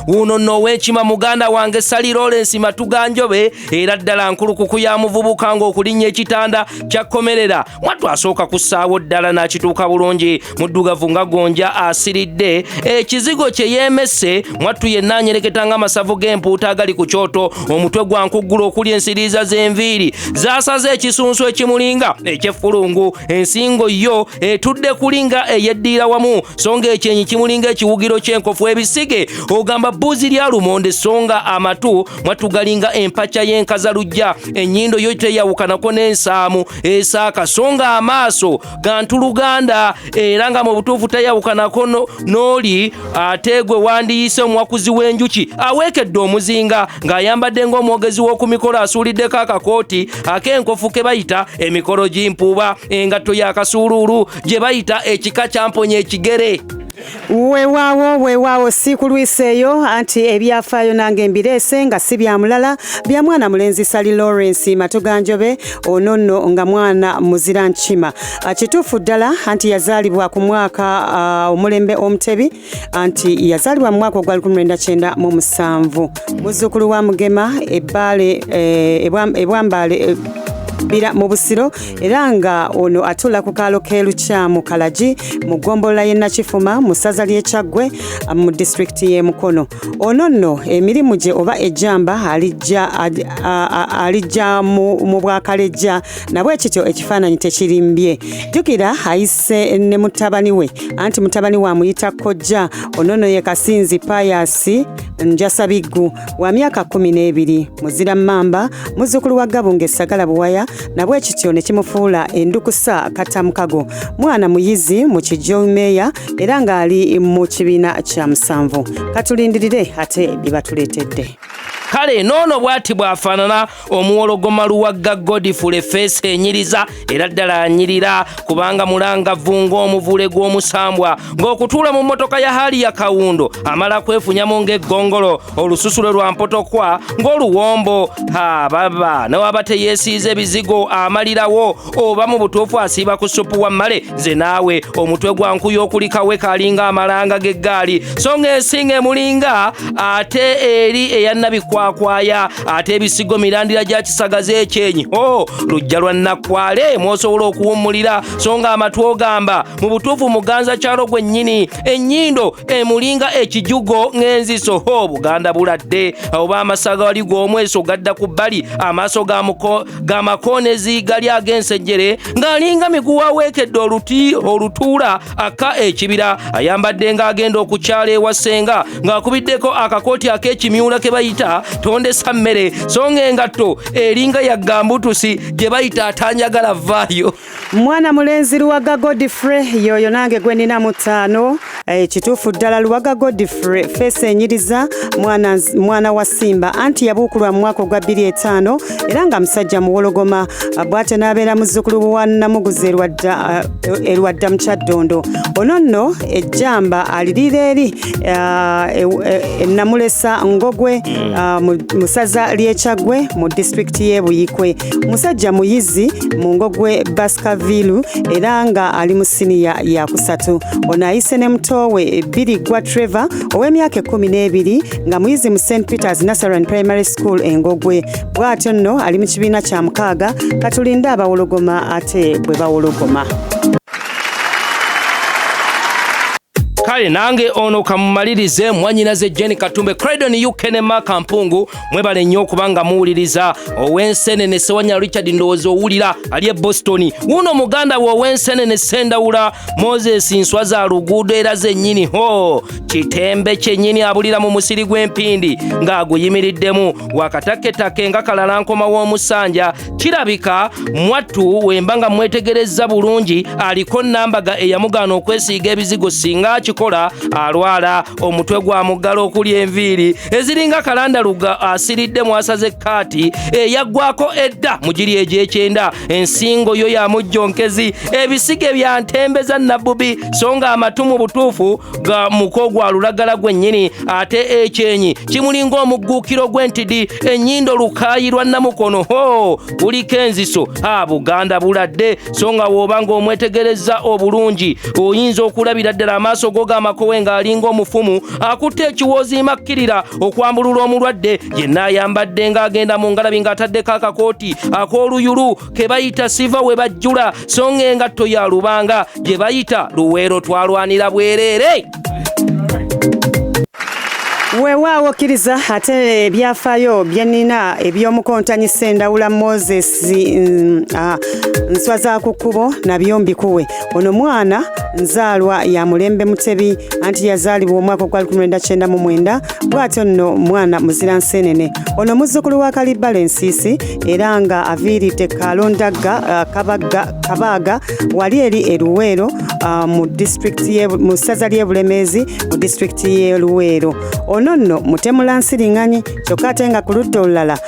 uno nowekima muganda wange Sally Lawrence Matuganjobe era ddala nkulukuku ya muvubuka ng'okulinnya ekitanda kyakkomerera mwattu asooka ku ssaawo ddala n'akituuka bulungi muddugavu nga gonja asiridde ekizigo kye yeemesse mwattu yenna anyereketa ng'amasavu g'empuuta agali ku kyoto omutwe gwa nkuggula okuli ensiriiza z'enviiri zaasaze ekisunsu ekimulinga eky'effulungu ensingo yo etudde kulinga eyeddiira wamu so ng'ekyenyi kimulinga ekiwugiro ky'enkofu ebisige ogamba bbuzi lya lumonde so nga amatu mwattu galinga empacca y'enkazalujja ennyindo yo teyawukanako n'ensaamu esaaka so nga amaaso ga ntuluganda era nga mu butuufu teyawukanako n'oli ate gwe wandiyise omuwakuzi w'enjuki aweekedde omuzinga ng'ayambadde ng'omwogezi w'oku mikolo asuuliddeko akakooti ak'enkofu ke bayita emikolo gimpuuba engatto y'akasuuluulu gye bayita ekika kyamponya ekigere. Weewaawo si kulwiseeyo anti ebyafaayo nange mbireese nga si bya mulala bya mwana mulenzi Sally Lawrence Matuganjobe ono nno nga mwana muzira nkima kituufu ddala anti yazaalibwa ku mwaka omulembe omutebi anti yazaalibwa mu mwaka ogwa 1997 muzzukulu wa Mugema ebwambaale bira mu busiro era nga ono atula ku kaalo k'Elukyamu Kalagi mu ggombolola y'e Nakifuma mu ssaza ly'e Kyaggwe mu disitulikiti y'e Mukono. Ono nno emirimu gye oba ejjamba alijja mu Bwakalejja nabwe kityo ekifaananyi tekirimbye. Jjukira ayise ne mutabani we anti mutabani we amuyita Kojja ono nno ye Kasinzi Payasi Njasabiggu wa myaka 12 muzira mmamba muzzukulu wa Gabunga Essagala Buwaya nabwe kityo ne kimufuula endukusa Katamukago mwana muyizi mu Kijomeya era ng'ali mu kibiina kya 7 katulindirire ate bibatuleetedde. Kale noono bwati bwafaanana omuwologoma Luwagga Godfrey Feesi enyiriza era ddala anyirira kubanga mulangavu ng'omuvule gw'omusambwa ng'okutuula mu mmotoka ya hali ya kawundo amala kwefunyamu ng'eggongolo olususule lwa mpotokwa ng'oluwombo baba newaba teyeesiiza ebizigo amalirawo oba mu butuufu asiiba ku supu wammale nze naawe omutwe gwa nku y'okulikawe kalinga amalanga g'eggaali so ng'esinga emulinga ate eri eyannabikwa kwaya ate ebisigo mirandira gya kisagaze ekyenyi lujja lwa Nakwale mwosobola okuwummulira so nga amatu ogamba mu butuufu muganza kyalo gwennyini ennyindo emulinga ekijugo ng'enziso Buganda buladde oba amasaga wali gw'omweso gadda ku bbali amaaso ga makonezi gali ag'ensejjere ng'alinga miguwa weekedde olutuula aka ekibira ayambadde ng'agenda okukyala ewa ssenga ng'akubiddeko akakooti ak'ekimyula ke bayita tondesa mmere so ng'engatto eringa ya gambutusi gye bayita atanyagala vaayo. Mwana mulenzi Luwagga Godfrey yoyo nange gwe nina mu 5 kituufu ddala Luwagga Godfrey Feesi enyiriza mwana wa Simba anti yabuukulwa mu mwaka ogwa 2005 era nga musajja muwologoma bw'ate n'abeera muzzukulu wa Namuguzi erwadda mu Kyaddondo ono nno ejjamba alirira eri Namulesa Ngogwe mu ssaza ly'e Kyaggwe mu disitulikiti y'e Buyikwe musajja muyizi mu Ngogwe Baskerville era nga ali mu siniya ya 3 ono ayise ne mutoowe Billy gwa Trevor ow'emyaka 12 nga muyizi mu St Peters Nursery Primary School Engogwe bw'atyo nno ali mu kibiina kya 6 katulinde abawologoma ate bwe bawologoma. Kale nange ono kamumalirize mwannyinaze Jenny Katumbe Credon Ukene Maka Mpungu mwebale nnyo okubanga muwuliriza ow'ensenene Sewanya Richard ndowooza owulira ali e Boston uno muganda we ow'ensenene Sendawula Moses nswa za luguudo era zennyini kitembe kyennyini abulira mu musiri gw'empindi ng'aguyimiriddemu wakataketake nga kalalankoma w'omusanja kirabika mwattu wemba nga mwetegerezza bulungi aliko nambaga eyamugaana okwesiiga ebizigo singa kola alwala omutwe gwa muggalo okuli enviiri eziringa kalandaluga asiridde mwasaze kaati eyaggwako edda mugiri egy'ekyenda ensingo yo ya mujjonkezi ebisige bya ntembeza nabbubi so nga amatu mu butuufu ga muko gwa lulagala gwennyini ate ekyenyi kimulinga omugguukiro gw'entidi ennyindo lukayirwa Namukono kuliko enziso Buganda buladde so nga w'oba ng'omwetegereza obulungi oyinza okulabira ddala amaaso go Kabaga Makowe ng'alinga omufumu akutte ekiwoozi makkirira okwambulula omulwadde yenna ayambadde ng'agenda mu ngalabi ng'ataddeko akakooti ak'oluyulu ke bayita siva we bajjula so ng'engatto ya lubanga gye bayita luweero twalwanira bwereere. Weewaawo okkiriza ate ebyafaayo byenina eby'omukontanyi Sendawula Moses nswa za ku kkubo nabyo mbikuwe. Ono mwana nzaalwa ya Mulembe Mutebi anti yazaalibwa omwaka gwa 1999 bw'atyo nno mwana muzira nseenene. Ono muzzukulu wa Kalibala Ensiisi era nga aviiridde Kalondagga Kabaaga wali eri e Luweero mu ssaza ly'e Bulemeezi mu disitulikiti y'e Luweero. Ono nno mutemula nsiriŋŋanyi kyokka ate nga ku ludda olulala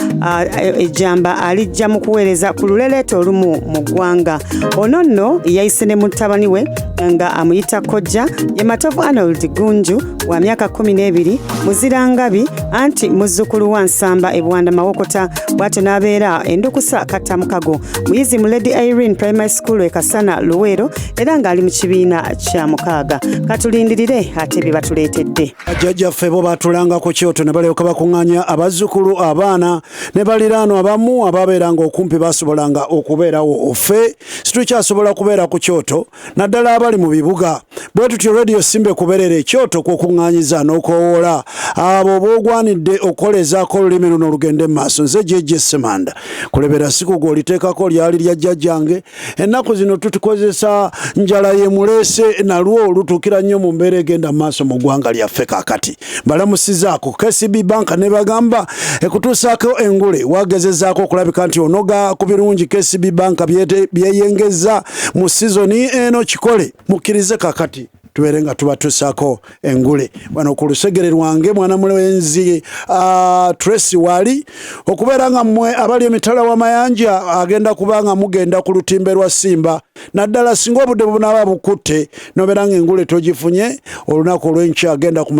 ejjamba alijja mu kuweereza ku lulereeta olumu mu ggwanga. Ono nno yayise ne mutabani we nga amuyita kojja ye Matovu Arnold Gunju wa myaka 12 muzirangabi anti muzzukulu wa Nsamba e Bwanda Mawokota bw'atyo n'abeera Endukusa Kattamukago muyizi mu Lady Irene Primary School e Kasana Luweero era ng'ali mu kibiina kya 6. Katulindirire ate bye batuleetedde. Jjajjaffe bo batulanga ku Kyoto ne balyoka bakuŋŋaanya abazzukulu abaana ne baliraano abamu ababeeranga okumpi basobolanga okubeerawo. Ffe situkyasobola kubeera ku Kyoto naddala abali mu bibuga. Bwe tutyo Radio Simba kubeerera ekyoto kw'okuŋŋaanyiza n'okoowoola abo boogwanidde okukolezaako olulimi luno olugende mu maaso. Nze Jeje Semanda kulebera siku gw'oliteekako lyali lya jjajjange. Ennaku zino tutukozesa njala ye muleese nalwo lutuukira nnyo mu mbeera egenda mu maaso mu ggwanga lyaffe kaakati. Balamusizaako KCB Bank ne bagamba ekutuusaako Engule wagezezaako okulabika nti onoga ku birungi KCB Bank byeyengeza mu sizoni eno kikole mukkirize kaakati tubeere nga tubatuusaako Engule. Wano ku lusegere lwange mwana mulenzi Tracy wali okubeera nga mmwe abali emitala w'amayanja agenda kubanga mugenda ku lutimbe lwa Simba naddala singa obudde bunaaba bukutte nobeera nga Engule togifunye olunaku olw'enkya agenda ku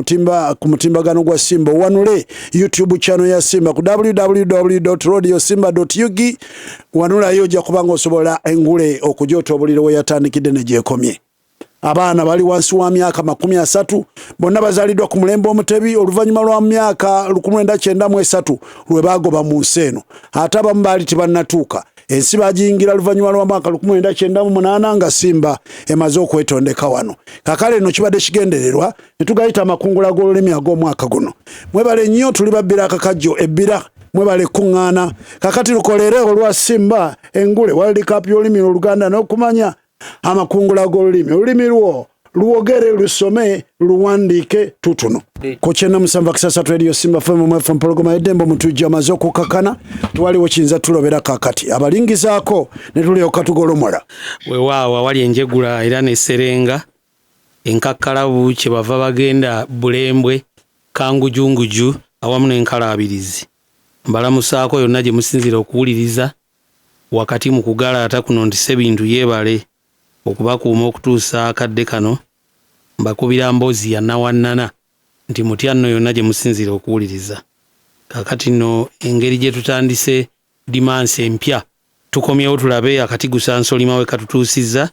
mutimbagano gwa Simba wanule YouTube channel ya Simba ku www.radiosimba.ug wanulayo ojja kubanga osobola Engule okujoota obuliro we yatandikidde ne gyekomye. Abaana bali wansi wa myaka 30 bonna bazaliddwa ku Mulembe Omutebi oluvannyuma lwa myaka 1993 lwe bagoba mu nsi eno ate abamu baali tebannatuuka. Ensi bagiyingira luvannyuma lwa mwaka 1998 nga Simba emaze okwetondeka wano. Kakale eno kibadde kigendererwa ne tugayita amakungula g'olulimi ag'omwaka guno. Mwebale nnyo tuli babbira akakajjo ebbira mwebale kuŋŋaana kakati lukolere olwa Simba Engule World Cup y'olulimi oluganda n'okumanya amakungula g'olulimi olulimi lwo lwogere lusome luwandiike tutuno ku 97.3 Radio Simba FM mpologoma eddembo mutujja amaze okukakana twaliwo kiyinza tulobera kakati abalingizaako ne tulyoka tugolomola weewaawo awali enjegula era n'esserenga enkakkalabu kye bava bagenda Bulembwe Kangujunguju awamu n'enkalabirizi mbalamusaako yonna gye musinzira okuwuliriza wakati mu kugalaata kuno nti Sebintu yeebale okubakuuma okutuusa akadde kano mbakubira mboozi ya nawannana nti mutya nno yonna gye musinzira okuwuliriza. Kaakati nno engeri gye tutandise dimansi empya tukomyewo tulabe akati gusansolima we katutuusizza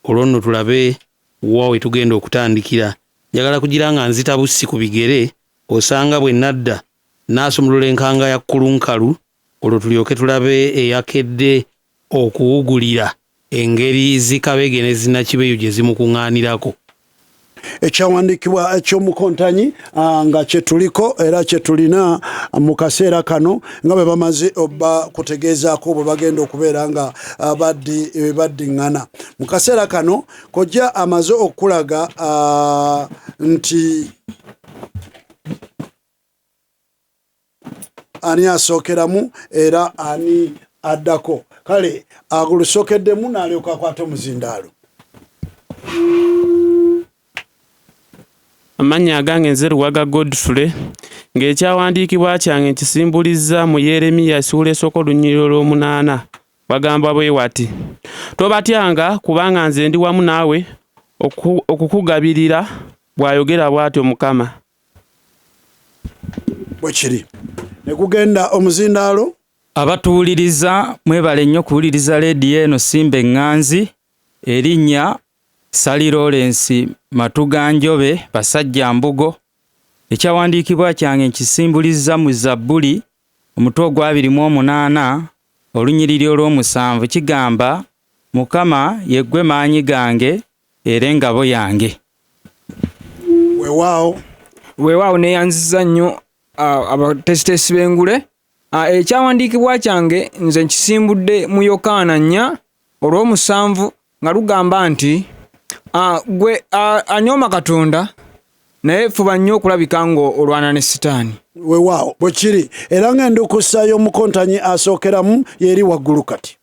olwo nno tulabe wa we tugenda okutandikira. Njagala kugira nga nzita bussi ku bigere osanga bwe nadda naasumulula enkanga ya kkulunkalu olwo tulyoke tulabe eyakedde okuwugulira engeri zikabege ne zinnakibeyo gye zimukuŋŋaanirako. Ekyawandiikibwa eky'omukontanyi nga kyetuliko era kyetulina mu kaseera kano nga bwe bamaze oba kutegeezaako bwe bagenda okubeera nga baddiŋŋana. Mu kaseera kano kojja amaze okulaga nti ani asookeramu era ani addako. Kale agulusokeddemu n'alyoka akwata omuzindaalo. Amannya agange nze Luwaga Godfrey ng'ekyawandiikibwa kyange nkisimbuliza mu Yeremiya essuula esooka olunyiriro lw'omunaana bagamba bwe wati tobatyanga kubanga nze ndi wamu naawe okukugabirira bw'ayogera bw'atyo Mukama. Bwe kiri ne kugenda omuzindaalo. Abatuwuliriza mwebale nnyo kuwuliriza leediyo eno Simba Eŋŋanzi erinnya Sali Lawrence matuga njobe basajja mbugo. Ekyawandiikibwa kyange nkisimbuliza mu Zabbuli omutwe ogwa 28 olunyiriri olw'omusanvu kigamba Mukama yeggwe maanyi gange era engabo yange. Weewaawo neeyanziza nnyo abatesitesi b'Engule. Ekyawandiikibwa kyange nze nkisimbudde mu Yokaana 4 olw'omusanvu nga lugamba nti gwe anyooma Katonda naye fuba nnyo okulabika ng'olwana ne Sitaani. Weewaawo bwe kiri era ng'endukusa y'omukontanyi asookeramu yeri waggulu kati.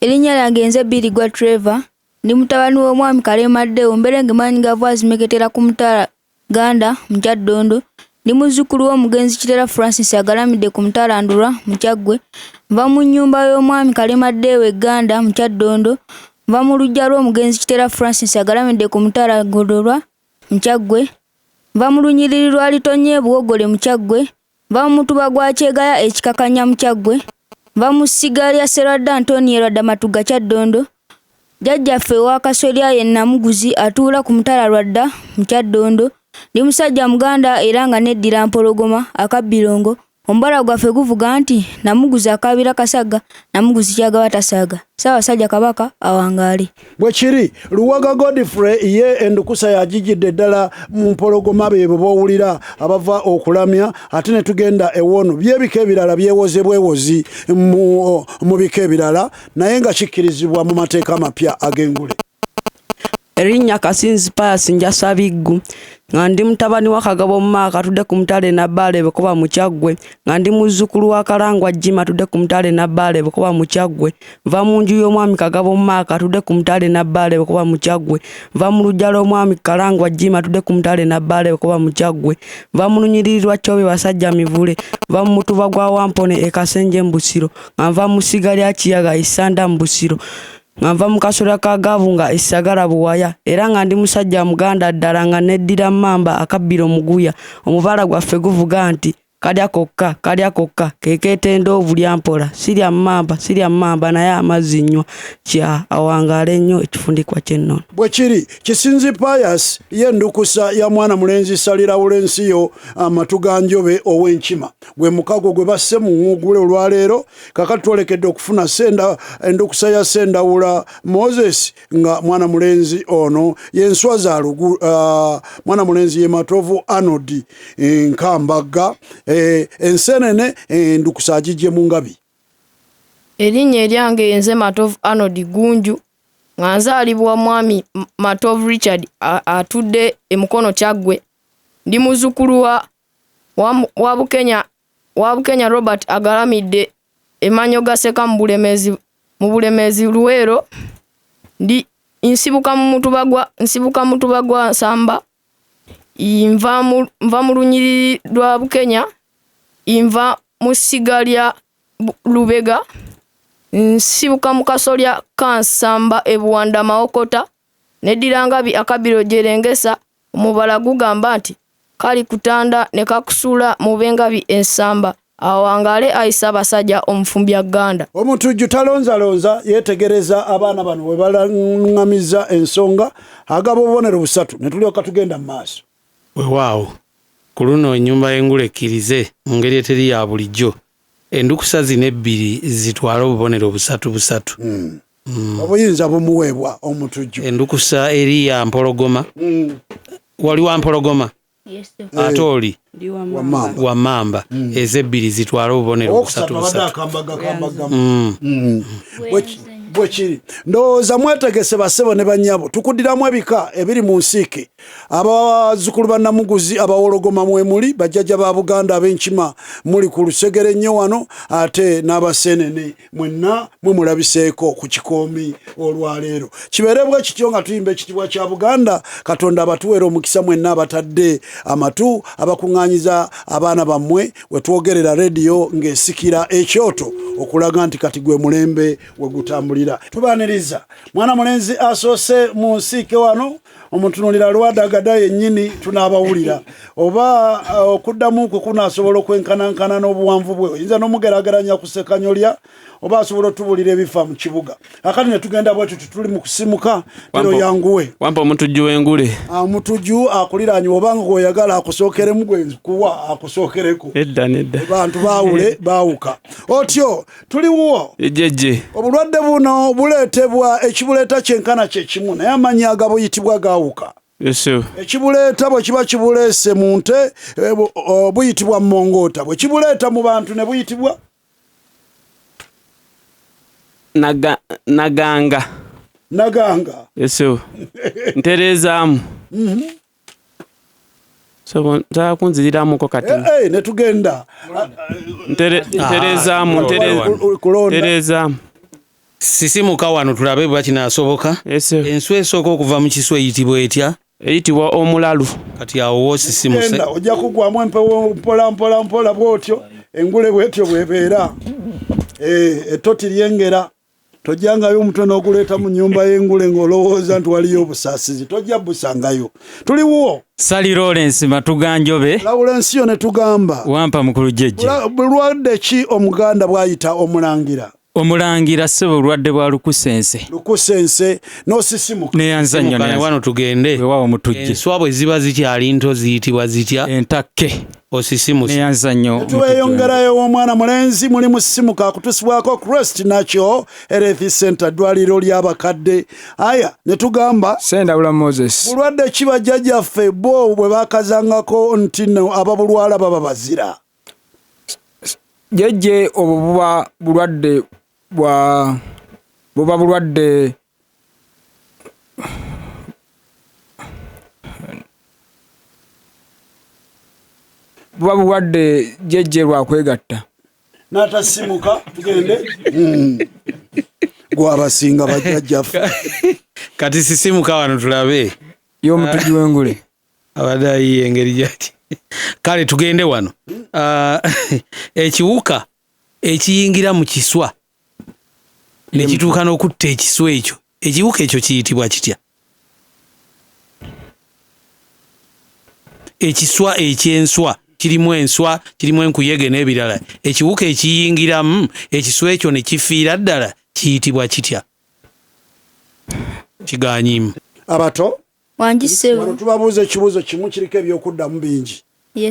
Erinnya lyange nze Birigwa Trevor, ndi mutabani w'omwami Kalemaddewo Mberenge Maanyigavu azimeketera ku Mutala Ganda mu Kyaddondo. Ndi muzzukulu w'omugenzi Kitera Francis agalamidde ku Mutala Ndulwa mu Kyaggwe. Nva mu nnyumba y'omwami Kalemaddewo e Ganda mu Kyaddondo. Nva mu luggya lw'omugenzi Kitera Francis agalamidde ku Mutala Godolwa mu Kyaggwe. Nva mu lunyiriri lwa Litonye Buwogole mu Kyaggwe. Nva mu mutuba gwa Kyegaya ekikakanya mu Kyaggwe. Nva mu ssiga lya Serwadda Antonio Lwadda Matuga Kyaddondo. Jjajjaffe wa Kasolya ye Namuguzi atuula ku Mutala Lwadda mu Kyaddondo. Ndi musajja Muganda era nga neddira mpologoma akabbirongo. Ombala gwaffe guvuga nti Namuguzi akabira kasaga, Namuguzi kyagaba tasaga. Ssaabasajja Kabaka awangaale. Bwe kiri Luwaga Godfrey ye endukusa yagijjidde ddala mu mpologoma be bowulira abava okulamya ate ne tugenda ewono byebika ebirala byewoze bwewozi mu bika ebirala naye nga kikkirizibwa mu mateeka amapya ag'Engule. Erinnya Kasinzi Pius Njasabiggu nga ndi mutabani wa Kagabo Maaka atudde ku Mutale Nabbaale Bukoba mu Kyaggwe nga ndi muzzukulu wa Kalangwa Jima atudde ku Mutale Nabbaale Bukoba mu Kyaggwe. Nva mu nju y'omwami Kagabo Maaka atudde ku Mutale Nabbaale Bukoba mu Kyaggwe. Nva mu luggya lw'omwami Kalangwa Jima atudde ku Mutale Nabbaale Bukoba mu Kyaggwe. Nva mu lunyiriri lwa Kyobe basajja Mivule. Nva mu mutuba gwa Wampone e Kasenje mu Busiro. Nga nva mu ssiga lya Kiyaga Isanda mu Busiro. Nga nva mu Kasolya ka Gavunga Essagala Buwaya era nga ndi musajja Muganda ddala nga neddira Mamba akabbiro Muguya. Omubaala gwaffe guvuga nti kalya kokka kekeetenda obulya mpola sirya Mamba naye amazzi nnywa kya awangaale nnyo ekifundikwa ky'ennono. Bwe kiri Kisinzi Pius ye ndukusa ya mwana mulenzi Salirawulensiyo Matuga Njobe ow'Enkima gwe mukago gwe basse mu Ngule olwaleero kakati twolekedde okufuna endukusa ya Sendawula Moses nga mwana mulenzi ono yenswaza mwana mulenzi ye Matovu Anodi Nkambaga ensenene ndukusa agijje mu Ngabi. Erinnya eryange nze Matovu Anodi Gunju nga nzaalibwa mwami Matovu Richard atudde emukono Kyaggwe. Ndi muzzukulu wa Bukenya Robert agalamidde emanyo gaseka mu Bulemezi Luweero. Ndi nsibuka mu mutuba gwa Nsamba. Nva mu lunyiriri lwa Bukenya. Nva mu ssiga lya Lubega. Nsibuka mu Kasolya ka Nsamba e Buwanda Mawokota. Neddira Ngabi akabbiro Jerengesa. Omubala gugamba nti kali kutanda ne kakusula mu b'Engabi Ensamba. Awangaale ayisa abasajja omufumbya Ganda. Omutujju talonzalonza yeetegereza abaana bano bwe balaŋŋamiza ensonga agaba obubonero busatu ne tulyoka tugenda mu maaso. Weewaawo ku luno ennyumba y'Engule ekkirize mu ngeri eteri ya bulijjo endukusa zino ebbiri zitwala obubonero busatu. Obuyinza bumuweebwa omutujju. Endukusa eri ya mpologoma. Wali wa mpologoma? Yes. Ate oli wa Mamba. Ezebbiri zitwala obubonero busatu. Bwe kiri ndowooza mwetegese bassebo ne bannyabo tukuddiramu ebika ebiri mu nsiike abazzukulu ba Namuguzi abawologoma mwemuli bajjajja ba Buganda ab'Enkima muli ku lusegere nnyo wano ate n'abasenene mwenna mwe mulabiseeko ku kikoomi olwaleero kibeere bwe kityo nga tuyimba ekitibwa kya Buganda Katonda abatuweera omukisa mwenna abatadde amatu abakuŋŋaanyiza abaana bammwe we twogerera rediyo ng'esikira ekyoto okulaga nti kati gwe mulembe we gutambulira. Tubaaniriza mwana mulenzi asoose mu nsiike wano omutunulira lwadagada yennyini tunaabawulira oba okuddamu kwe kunaasobola okwenkanankana n'obuwanvu bwe oyinza n'omugerageranya ku sekanyolya oba asobola otubulira ebifa mu kibuga akati ne tugenda bwetyo tuli mu kusimuka ero yanguwe wampa omutujju w'engule omutujju akuliraanye obanga gweoyagala akusookeremu kuwa akusookereko nedda bantu baawule baawuka otyo tuliwo ejjejje obulwadde buno buleetebwa ekibuleeta kyenkana kye kimu naye amanyi agabuyitibwa gaawuka ekibuleeta bwe kiba kibuleese mu nte buyitibwa mongoota bwe kibuleeta mu bantu ne buyitibwa naganga nterezaamu so ntaa kunziriramuko kati ne tugenda nterezaamu sisimuka wano tulabe bwe kinaasoboka enswa esooka okuva mu kiswa eyitibwa etya eyitibwa omulalu kati awo woosisimuse ojja kugwamu empewo mpola bwotyo engule bwetyo bwebeera ettoti lyengera tojjangayo omutono oguleeta mu nnyumba y'engule ng'olowooza nti waliyo obusaasizi tojja busangayo tuliwo Sali Lawrence Matuganjobe Lawrence yo ne tugamba wampa mukulu jjejje bulwadde ki omuganda bwayita omulangira omulangira ssebo olwadde bwa lukusense n'osisimuka neyanza nnyo wano tugende weewaawo mutujje enswa bwe ziba zikyali nto ziyitibwa zitya entakke osisimusa neyanza nnyo tuweyongerayo w'omwana mulenzi muli mu sisimuka akutusibwako Crest Nacho Health Center ddwaliro ly'abakadde aya ne tugamba Sendawula Moses bulwadde ki bajjajjaffe bo bwe baakazangako nti no ababulwala baba bazira jjejje obwo buba bulwadde buba bulwadde jjejje lwakwegatta n'atasimuka tugende gwabasinga bajjajjaffe kati sisimuka wano tulabe y'omutujju w'engule abadde ayiye engeri gyati kale tugende wano ekiwuka ekiyingira mu kiswa ne kituuka n'okutta ekiswa ekyo ekiwuka ekyo kiyitibwa kitya ekiswa eky'enswa kirimu enswa kirimu enkuyege n'ebirala ekiwuka ekiyingiramu ekiswa ekyo ne kifiira ddala kiyitibwa kitya kiganyimu abato wangisebo tubabuuza ekibuuzo kimu kiriko ebyokuddamu bingi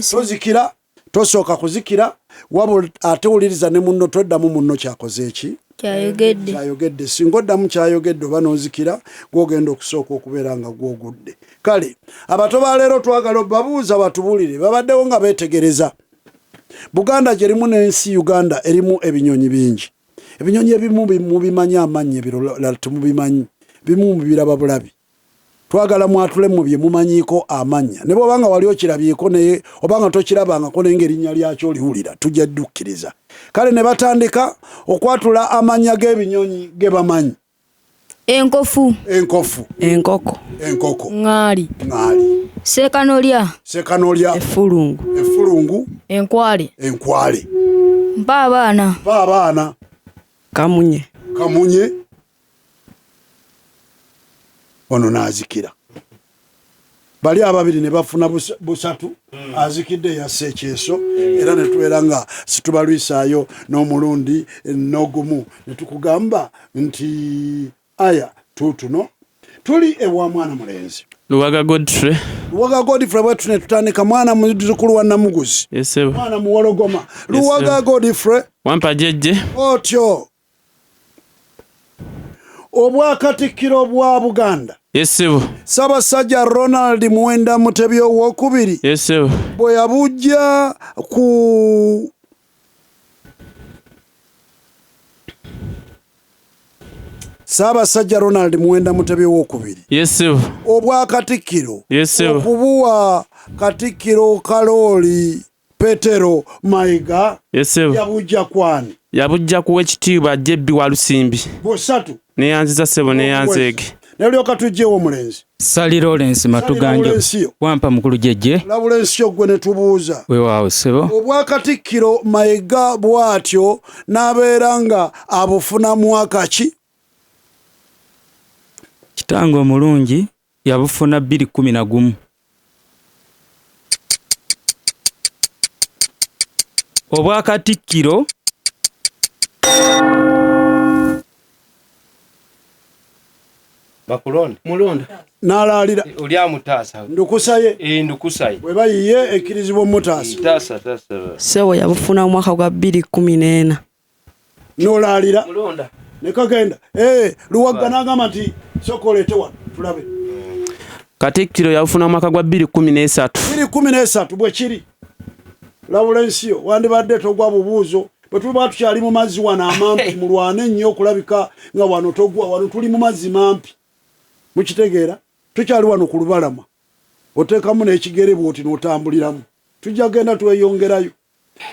tozikira tosooka kuzikira wabula ate wuliriza ne munno toddamu munno kyakoze eki kyayogedde singa oddamu kyayogedde oba n'ozikira gwogenda okusooka okubeera nga gwogudde kale abato ba leero twagala babuuza batubuulire babaddewo nga beetegereza Buganda gyerimu n'ensi Uganda erimu ebinyonyi bingi ebinyonyi ebimu mubimanyi amannya ebirala temubimanyi bimu mubiraba bulabi twagala mwatule mu bye mumanyiiko amannya ne bw'obanga wali okirabyeko naye obanga tokirabangako naye ng'erinnya lyakyo oliwulira tujja ddukkiriza kale ne batandika okwatula amannya g'ebinyonyi ge bamanyi enkofu enkoko ŋŋaali sekanolya effulungu enkwale mpa abaana kamunye ono n'azikira bali ababiri ne bafuna busatu azikidde yasse ekyeso era ne tubeera nga situbalwisaayo n'omulundi n'ogumu ne tukugamba nti aya tutuno tuli ewa mwana mulenzi Luwaga Godfrey bwetu ne tutandika mwana muzzukulu wa Namuguzi mwana muwologoma Luwaga Godfrey wampa jjejje otyo obwakatikkiro bwa Buganda Ssaabasajja Ronald Muwenda Mutebi owookubiri bwe yabujja ku Ssaabasajja Ronald Muwenda Mutebi owookubiri obwakatikkiro okubuwa Katikkiro Kalooli Petero Mayiga yabujja kwani yabujja kuwa ekitiibwa Jebbi wa Lusimbi busatu neyanziza ssebo neyanzeege nelyoka tujjewo omulenzi Sali Lawrence Matuganjobe wampa mukulu jjejje Lawrence ogwe ne tubuuza weewaawo ssebo obwakatikkiro Mayiga bw'atyo n'abeera nga abufuna mwaka ki kitange omulungi yabufuna 2011. Obwakatikkiro bakulonde mulonda n'alaalira oli amutaasa ndukusaye ndukusaye bwe bayiye ekkirizibwa omutaasa ssebo yabufuna mu mwaka gwa 2014. n'olaalira ne kagenda luwagga n'agamba nti sooka oleete wano tulabe. Katikkiro yabufuna mu mwaka gwa 2013. 2013 bwe kiri labula ensiyo wandibadde togwa bubuuzo bwe tuba tukyali mu mazzi wano amampi mulwane ennyo okulabika nga wano togwa wano tuli mu mazzi mampi mukitegeera tukyali wano ku lubalama oteekamu n'ekigere bw'oti n'otambuliramu tujja genda tweyongerayo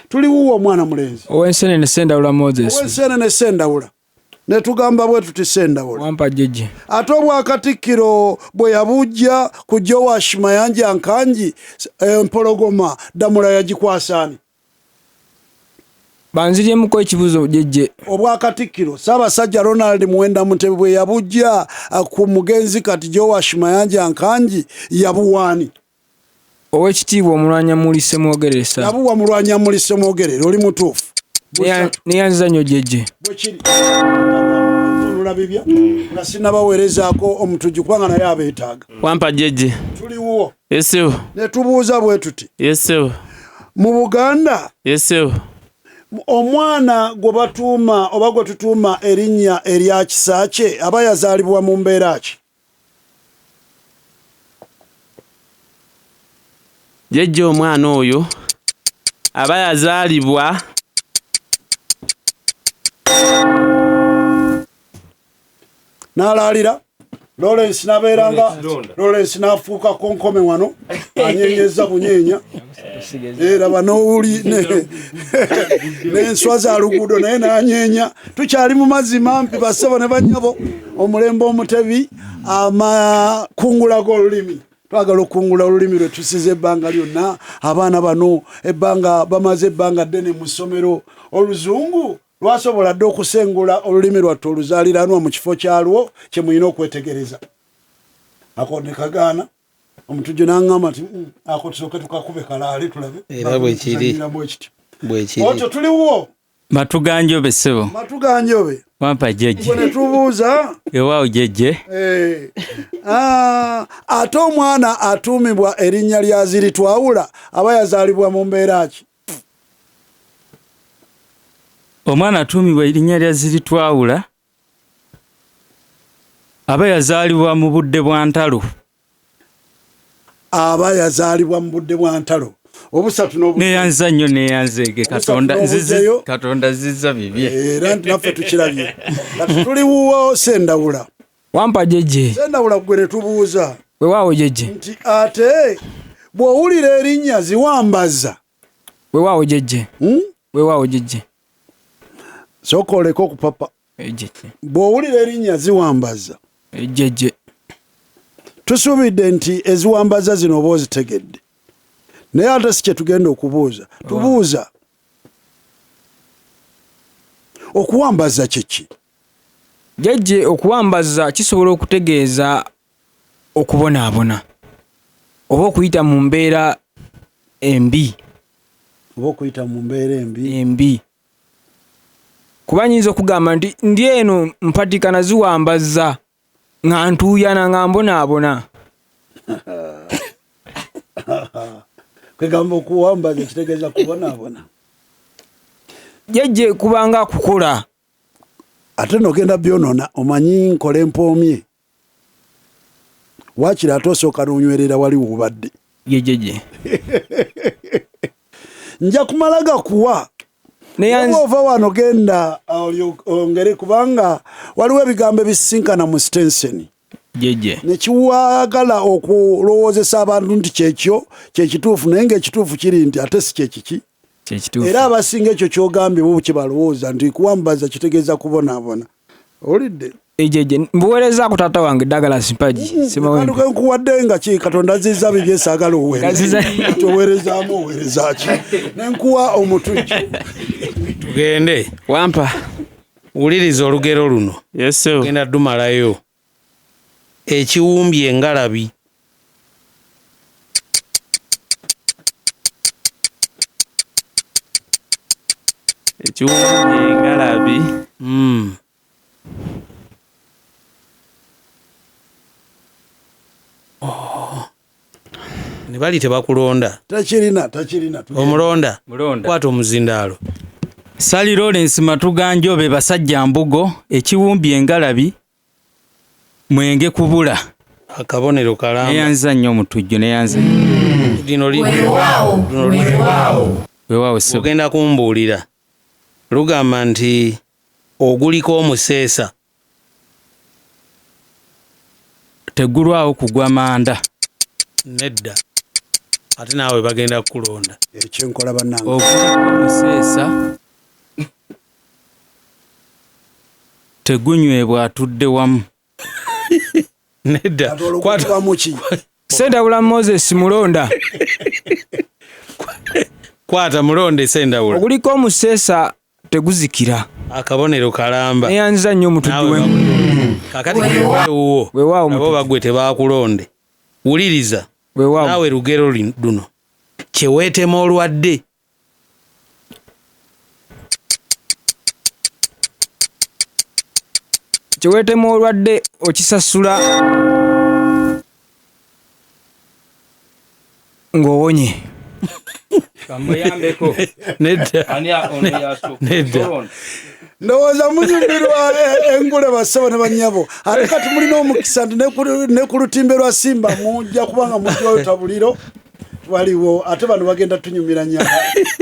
tuli wuwo omwana mulenzi ow'ensenene Sendawula Moses ow'ensenene Sendawula ne tugamba bwe tuti Sendawula wampa jeje ate obwakatikkiro bwe yabujja ku Joash Mayanja Nkanji empologoma Damula yagikwasaani banziryemuko ekibuuzo jeje. Obwakatikkiro Ssaabasajja Ronald Muwenda Mutebi bwe yabujja ku mugenzi kati Joash Mayanja Nkanji yabuwaani ow'ekitiibwa Omulwanyamuli Ssemwogerere yabuwa Mulwanyamuli Ssemwogerere oli mutuufu neyanziza nnyo jeje bwe kiri olabibya nga sinnabaweerezaako omutujju kubanga naye abeetaaga Wampa jeje tuliwo yesewo ne tubuuza bwe tuti yesewo mu Buganda yesewo omwana gwe batuuma oba gwe tutuuma erinnya erya kisa kye aba yazaalibwa mu mbeera ki? Jeje omwana oyo aba yazaalibwa n'alaalira Lawrence n'abeeranga Lawrence n'afuuka konkome wano anyenyeza bunyeenya raba n'owuli n'enswa za luguudo naye n'anyeenya tukyali mu mazzi mampi bassebo ne bannyabo omulembe Omutebi amakungula g'olulimi twagala okungula olulimi lwe tusize ebbanga lyonna abaana bano ebbanga bamaze ebbanga ddene mu ssomero oluzungu lwasobola dde okusengula olulimi lwattu oluzaaliranwa mu kifo kyalwo kye mulina okwetegereza ako ne kagaana omutujju n'aŋŋamba nti ako tusooke tukakube kalaale tulabe era bwe kiri otyo tuliwo Matuganjobe ssebo Matuganjobe wampa jeje ne tubuuza ewaawo jeje ate omwana atuumibwa erinnya lya Ziritwawula aba yazaalibwa mu mbeera ki? omwana atuumibwa erinnya lya Ziritwawula aba yazaalibwa mu budde bwa ntalo aba yazaalibwa mu budde bwa ntalo obusatu neyanza nnyo neyanzeege Katonda zizza bibye era naffe tukirabye kati tuli wuwo Sendawula wampa jeje Sendawula gwe ne tubuuza weewaawo jeje nti ate bw'owulira erinnya ziwambaza weewaawo jeje weewaawo jeje sooka oleko okupapa bw'owulira erinnya ziwambaza jeje tusuubidde nti eziwambaza zino oba ozitegedde naye ate si kye tugenda okubuuza tubuuza okuwambaza kiki? jeje okuwambaza kisobola okutegeeza okubonaabona oba okuyita mu mbeera embi embi kuba nyinza okugamba nti ndi eno mpatikana ziwambaza nga ntuuyana nga mbonaabona kwegamba okuwambaza kitegeeza kubonaabona jeje kubanga kukola ate nogenda byonoona omanyi nkola empoomye waakiri ate osooka n'onywerera wali wubadde jejeje nja kumala gakuwa ova wano genda ongere kubanga waliwo ebigambo ebisisinkana mu stenseni jeje nekiwagala okulowoozesa abantu nti kyekyo kyekituufu naye ngaekituufu kiri nti ate si kyekiki era abasinga ekyo kyogambye bo kyebalowooza nti kuwambaza kitegeeza kubonaabona olidde ejeje mbuweereza ku taata wange Ddagala Simpaji nkuwadde nga ki Katonda zizza bibye saagala oweerezaamu oweereza ki nenkuwa omutujju tugende wampa wuliriza olugero luno yesewo genda dumalayo ekiwumbye engalabi. Ekiwumbye engalabi. Ne bali tebakulonda. Takirina. Omulonda. Kwata omuzindaalo. Sally Lawrence Matuganjo be basajja mbugo ekiwumbye engalabi mwenge kubula. Akabonero kalamba. Neyanza nnyo omutujju neyanza. Lino Weewaawo ogenda kumbuulira. Lugamba nti oguliko omuseesa. Tegulwawo kugwa manda. Nedda. Ate naawe bagenda kukulonda. Ekyenkola bannange. Oguliko omuseesa tegunywebwa atudde wamu. Nedda. Sendawula Moses mulonda. Kwata mulonde Sendawula. Oguliko omuseesa teguzikira. Akabonero kalamba. Neyanza nnyo omutujju we. Kakati weewaawo nabo bagwe tebaakulonde. Wuliriza. Naawe lugero luno. Kyeweetema olwadde. Kyeweetema olwadde okisasula ng'owonye. Kamuyambeko. Nedda. Ndowooza munyumirwa Engule bassebo ne bannyabo. Ate kati mulina omukisa nti ne ku lutimbe lwa Simba mujja kubanga mujjayo tabuliro waliwo ate bano bagenda tunyumira nnyo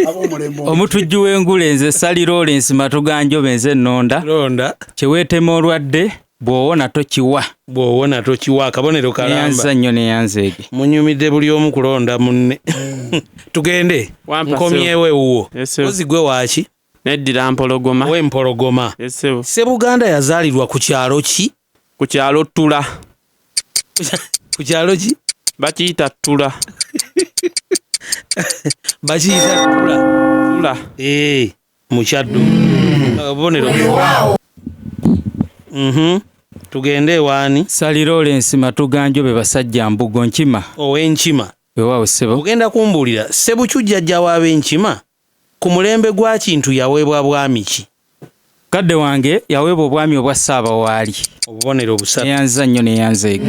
ab'omulembe. Omutujju w'Engule nze Sally Lawrence Matuganjo benze nnonda. Kyeweetema olwadde bw'owona tokiwa. Akabonero kalamba. Neyanza nnyo neyanzeege. Munyumidde buli omu kulonda munne. Tugende. Nkomyewo ewuwo. Ozigwe waaki? Neddira Mpologoma. We Mpologoma. Ssebuganda yazaalirwa ku kyalo ki? Ku kyalo Ttula. Ku kyalo ki? Bakiyita Ttula. Bakiyita Ttula. Mu Kyaddo. Kabonero. Tugende waani? Sally Lawrence Matuganjo be basajja mbugo Nkima. Ow'Enkima. Weewaawo ssebo. Ogenda kumbuulira Ssebukyujjajja w'ab'Enkima ku mulembe gwa Kintu yaweebwa bwami ki? Kadde wange yaweebwa obwami obwa Ssaabawaali. Obubonero busatu. Neyanza nnyo neyanzeege.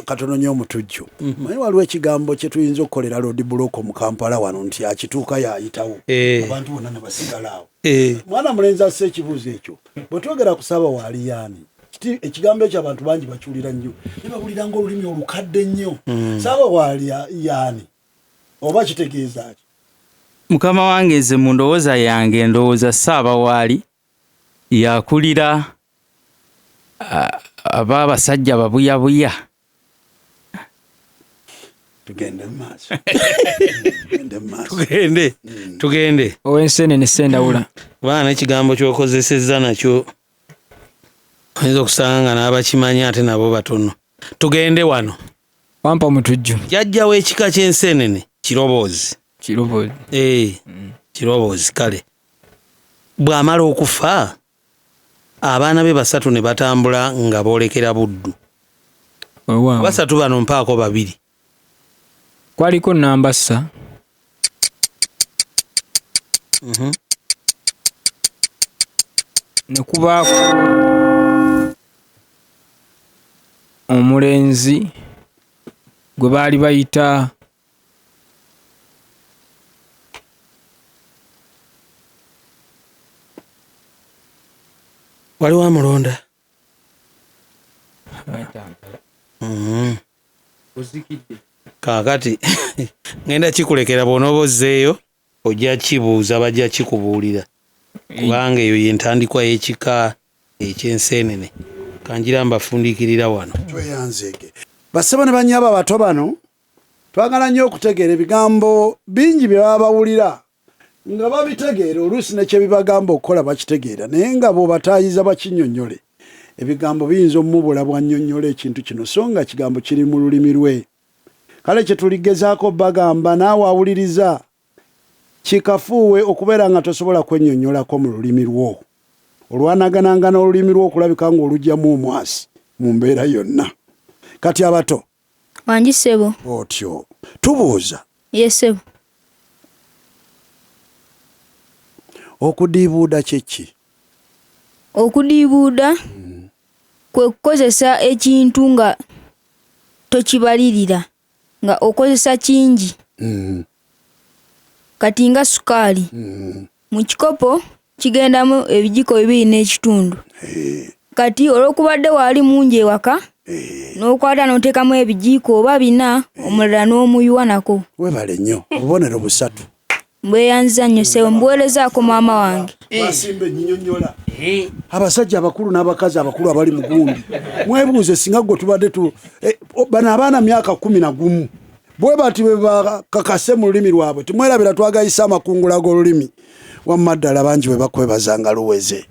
Katono nnyo omutujju. Manyi waliwo ekigambo kye tuyinza okukolera Road Block mu Kampala wano nti akituuka yaayitawo. Abantu bonna ne basigala awo. Mwana mulenzi asse ekibuuzo ekyo. Bwe twogera ku Ssaabawaali yaani ekigambo ekyo abantu bangi bakiwulira nnyo. Ne bawulira ng'olulimi olukadde nnyo. Ssaabawaali yaani oba kitegeeza ki? Mukama wange nze mu ndowooza yange ndowooza Ssaabawaali yakulira abasajja babuyabuya. Tugende. Ow'Enseenene Sendawula. Baana ekigambo ky'okozesezza nakyo oyinza okusanga nga n'abakimanyi ate nabo batono. Tugende wano. Wampa omutujju. Jjajja w'ekika ky'enseenene Kiroboozi. Kiroboozi kale. Bw'amala okufa abaana be basatu ne batambula nga boolekera Buddu. Basatu bano mpaako babiri. Kwaliko Nambassa. Ne kubaako omulenzi gwe baali bayita waliwo amulonda. Kaakati ngenda kikulekera bw'onooba ozzeeyo ojja kibuuza bajja kikubuulira kubanga eyo y'entandikwa y'ekika eky'enseenene. Kanjira mbafundiikirira wano. Tweyanzeege. Bassebo ne bannyabo abato bano twagala nnyo okutegeera ebigambo bingi bye baba bawulira nga babitegeera oluusi ne kye bibagamba okukola bakitegeera naye nga bw'obataayiza bakinnyonnyole ebigambo biyinza omubula bwannyonnyola ekintu kino so nga kigambo kiri mu lulimi lwe. Kale kye tuligezaako bagamba naawe awuliriza kikafuuwe okubeera nga tosobola kwennyonnyolako mu lulimi lwo olwanagananga n'olulimi lw'okulabika ng'olugyamu omwasi mu mbeera yonna. Kati abato wangi ssebo otyo tubuuza yesebo okudiibuuda kyeki? okudiibuuda kwe kukozesa ekintu nga tokibalirira nga okozesa kingi kati nga sukaali mu kikopo kigendamu ebijiko 2.5 kati olw'okubadde waali mungi ewaka n'okwata n'oteekamu ebijiiko oba 4 omulala n'omuyuwa nako. Webale nnyo obubonero 3 mbweyanziza nnyo ssebo mbuweerezaako maama wange. Basimba ennyinnyonnyola abasajja abakulu n'abakazi abakulu abali mu gundi mwebuuze singa gwe tubadde bano abaana myaka 11 bwe bati bwe bakakase mu lulimi lwabwe tumwerabira twagayisa amakungula g'olulimi wamma ddala bangi bwe bakwebazanga luweze.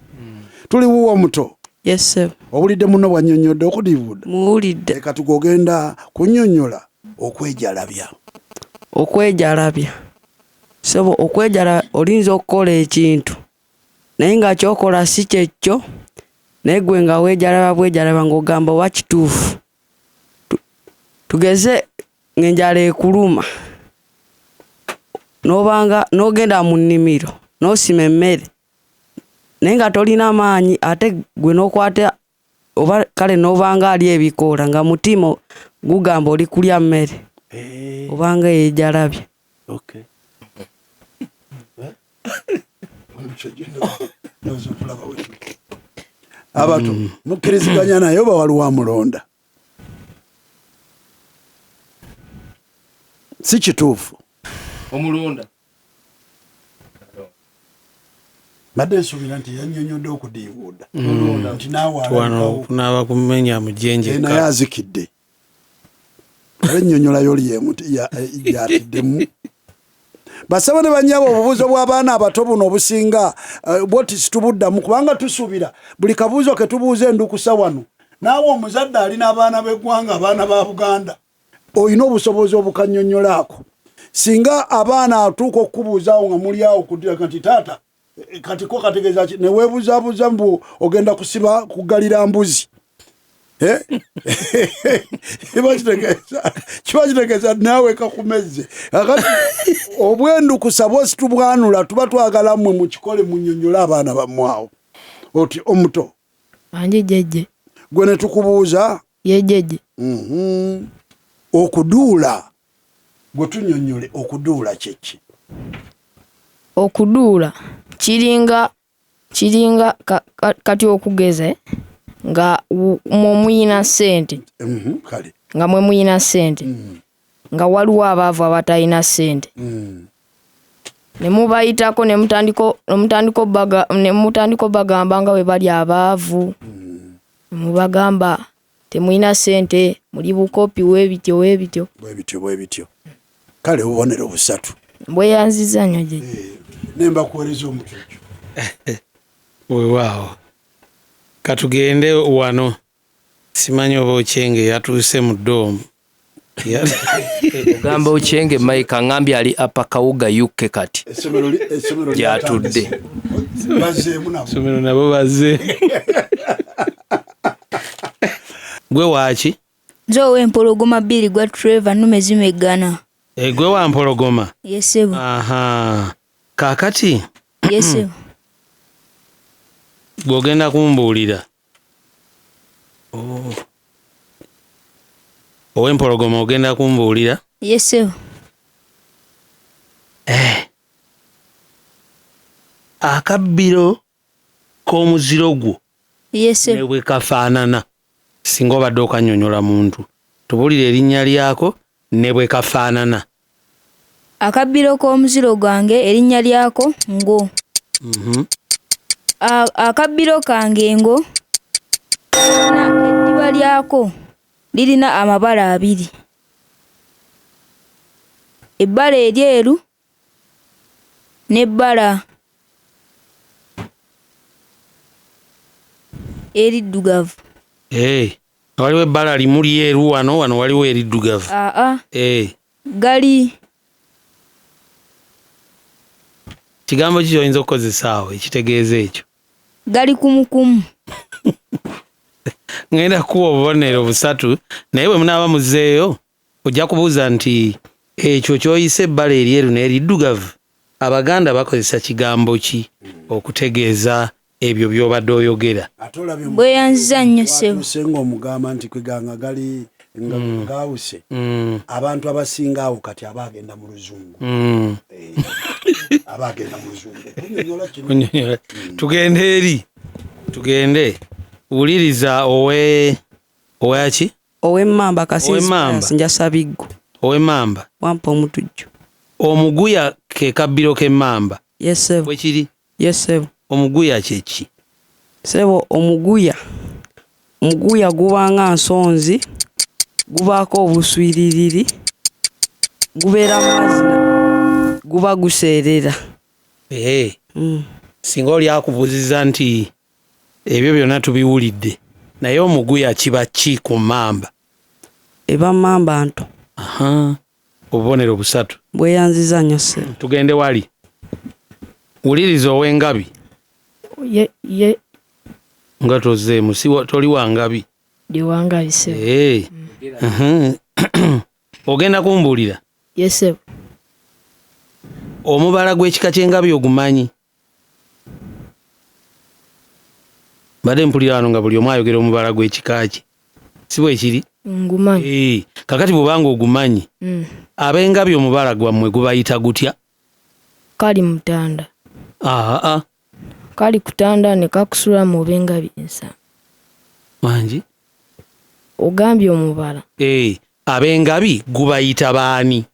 Tuli wuwo omuto Yes, owulidde muno bwannyonnyodde okudiibuuda? Muwulidde. Kati gogenda kunnyonnyola okwejalabya. Okwejalabya sebo okwejala olinza okukola ekintu naye nga kyokola si kyekyo naye gwe nga weejalaba ng'ogamba oba kituufu. Tugeze ng'enjala ekuluma n'ogenda mu nnimiro n'osima emmere naye nga tolina maanyi ate gwe n'okwata oba kale n'obanga ali ebikoola nga mutima gugamba oli kulya mmere obanga yeejalabya. Abato mukkiriziganya naye oba waliwo amulonda? Si kituufu omulonda badde nsuubira nti yannyonnyodde okudiibuuda nti naaba kumenya mujenje naye azikidde ale ennyonnyola y'oli yatiddemu. Basaba ne bannyabo obubuuzo bw'abaana abato buno obusinga bwoti situbuddamu kubanga tusuubira buli kabuuzo ke tubuuza endukusa wano naawe omuzadde alina abaana b'eggwanga abaana ba Buganda olina obusobozi obukannyonnyolaako. Singa abaana atuuka okukubuuzaawo nga muli awo kudira kati taata kati ko kategeeza ne weebuzaabuuza mbu ogenda kusiba kugalira mbuzi kiba kitegeeza naawe kakumezze. Akati obwendukusa bwosi tubwanula tuba twagala mmwe mukikole munnyonnyola abaana bammwawo. Oti omuto wangi jjejje gwe ne tukubuuza yejjejje okuduula gwe tunnyonnyole okuduula kyeki? okuduula kiringa kati okugeze nga muyina ssente kale nga mwe muyina ssente nga waliwo abaavu abatalina ssente ne mubayitako ne mutandika bagamba nga bwe bali abaavu mubagamba temuyina ssente muli bukopi weebityo kale obubonero 3 mbweyanziza nnyo gye nemba kuweereza omutwe weewaawo katugende wano simanyi oba Okyenge yatuuse mu ddoomu ogamba Okyenge Mike aŋambye ali apakawuga yukke kati gyatudde somero nabo bazze gwe waaki? Nze ow'empologoma 2 gwa Trevor nnume zimeggana. Gwe wa mpologoma? Yesebo. Aha. Kaakati? Yesebo. Bw'ogenda kumbuulira. Ow'empologoma ogenda kumbuulira? Yesebo. Akabbiro k'omuziro gwo. Yesebo. Ne bwe kafaanana. Singa obadde okannyonnyola muntu. Tubuulire erinnya lyako ne bwe kafaanana. Akabbiro k'omuziro gwange erinnya lyako ngo. Akabbiro kange ngo eddiba lyako lirina amabala 2. Ebbala eryeru n'ebbala eriddugavu. Waliwo ebbala limu lyeru wano waliwo eriddugavu. Gali. Kigambo ki oyinza okukozesa awo ekitegeeza ekyo? gali kumukumu. ngenda kuwa obubonero busatu naye bwe munaaba muzeeyo ojja kubuuza nti ekyo kyoyise ebbala eryeru n'eriddugavu Abaganda bakozesa kigambo ki okutegeeza ebyo by'obadde oyogera. Bweyanziza nnyo ssebo. Senga omugamba nti kweganga gali nga gaawuse abantu abasinga awo kati abagenda mu luzungu. Abagenda mu luzungu. Tugende eri. Tugende. Wuliriza owaki? Ow'emmamba Kasinzi Njasabiggu. Ow'emmamba. Wampa omutujju. Omuguya ke kabbiro k'emmamba. Yes sebo. Bwekiri? Yes sebo. Omuguya kyeki? Sebo omuguya guba nga nsonzi, gubaako obuswiririri, gubeera mazina, guba guseerera. Singa oli akubuuziza nti ebyo byonna tubiwulidde naye omuguya kiba ki ku mmamba? Eba mmamba nto. Obubonero busatu. Bweyanziza nnyo ssebo. Tugende wali. Wuliriza ow'engabi. Nga tozzeemu toli wangabi. Ndi wangabi ssebo. Ogenda kumbuulira? Yes ssebo. Omubala gw'ekika ky'engabi ogumanyi? Badde mpulira wano nga buli omu ayogera omubala gw'ekika kye. Si bwe kiri? Ngumanyi. Kakati bw'obanga ogumanyi ab'engabi omubala gwammwe gubayita gutya? Kali mutanda. Kali kutanda ne kakusula mu b'engabi ensa. Mangi? Ogambye omubala. Ab'engabi gubayita baani?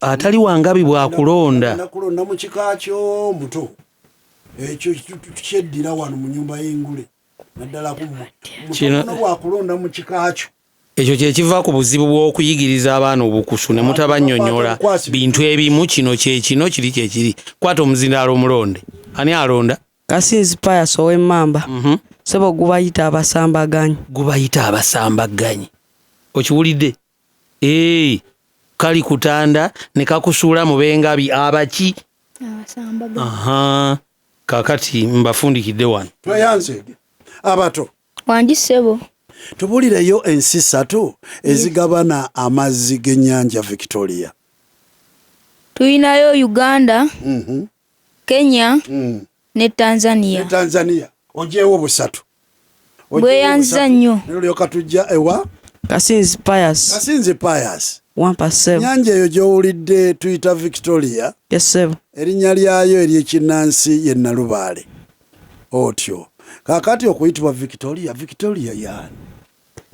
Atali wangabi bwakulonda. Nakulonda mu kika kyo muto. Ekyo tukyeddira wano mu nyumba y'Engule. Naddala ku muto bwakulonda mu kika kyo. Ekyo kye kiva ku buzibu bw'okuyigiriza abaana obukusu ne mutabannyonnyola bintu ebimu kino kye kino kiri kye kiri. Kwata omuzindaalo omulonde. Ani alonda? Kasinzi Pius ow'emmamba. Sebo gubayita abasambaganyi. Gubayita abasambaganyi. Okiwulidde? Kali kutanda ne kakusuula mu b'engabi abaki? Abasambaganyi. Kakati mbafundikidde wano. Tweyanzege. Abato. Wangi ssebo. Tubulireyo ensi ssatu ezigabana amazzi g'ennyanja Victoria. Tuyinayo Uganda, Kenya ne Tanzania. Tanzania. Ojeewo busatu. Bweyanziza nnyo. Olyoka tujja ewa? Kasinzi Pius. Kasinzi Pius. Wampa ssebo. Ennyanja eyo gy'owulidde tuyita Victoria. Yes ssebo. Erinnya lyayo ery'ekinnansi ye Nalubaale. Otyo. Kakati okuyitibwa Victoria yaani.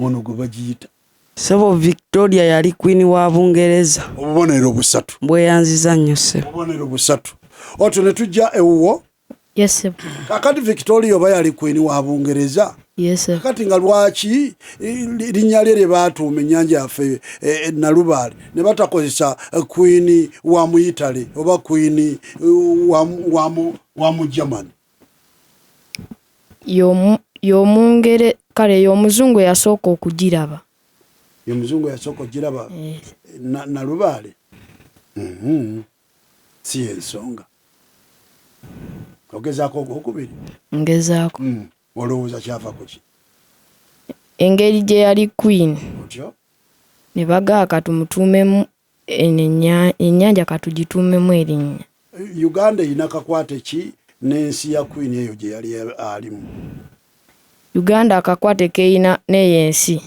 Ono gwe bagiyita. Sebo Victoria yali queen wa Bungereza. Obubonero busatu. Bweyanziza nnyo ssebo. Obubonero busatu. Otyo ne tujja ewuwo? Yes ssebo. Kakati Victoria oba yali queen wa Bungereza? Yes ssebo. Kakati nga lwaki linnya lye baatuuma ennyanja yaffe Nalubaale ne batakozesa queen wa mu Italy oba queen wa mu Germany? Y'omungere kale y'omuzungu yasooka okugiraba. Y'omuzungu yasooka okugiraba Nalubaale? Si ensonga. Ogezaako okubiri? Ngezaako. Olowooza kyava ku ki? Engeri gye yali queen. Otyo? Ne bagaa katumutuumemu ennyanja katugituumemu erinnya. Uganda erina kakwate ki n'ensi ya queen eyo gye yali alimu? Uganda akakwate keeyina n'eyensi.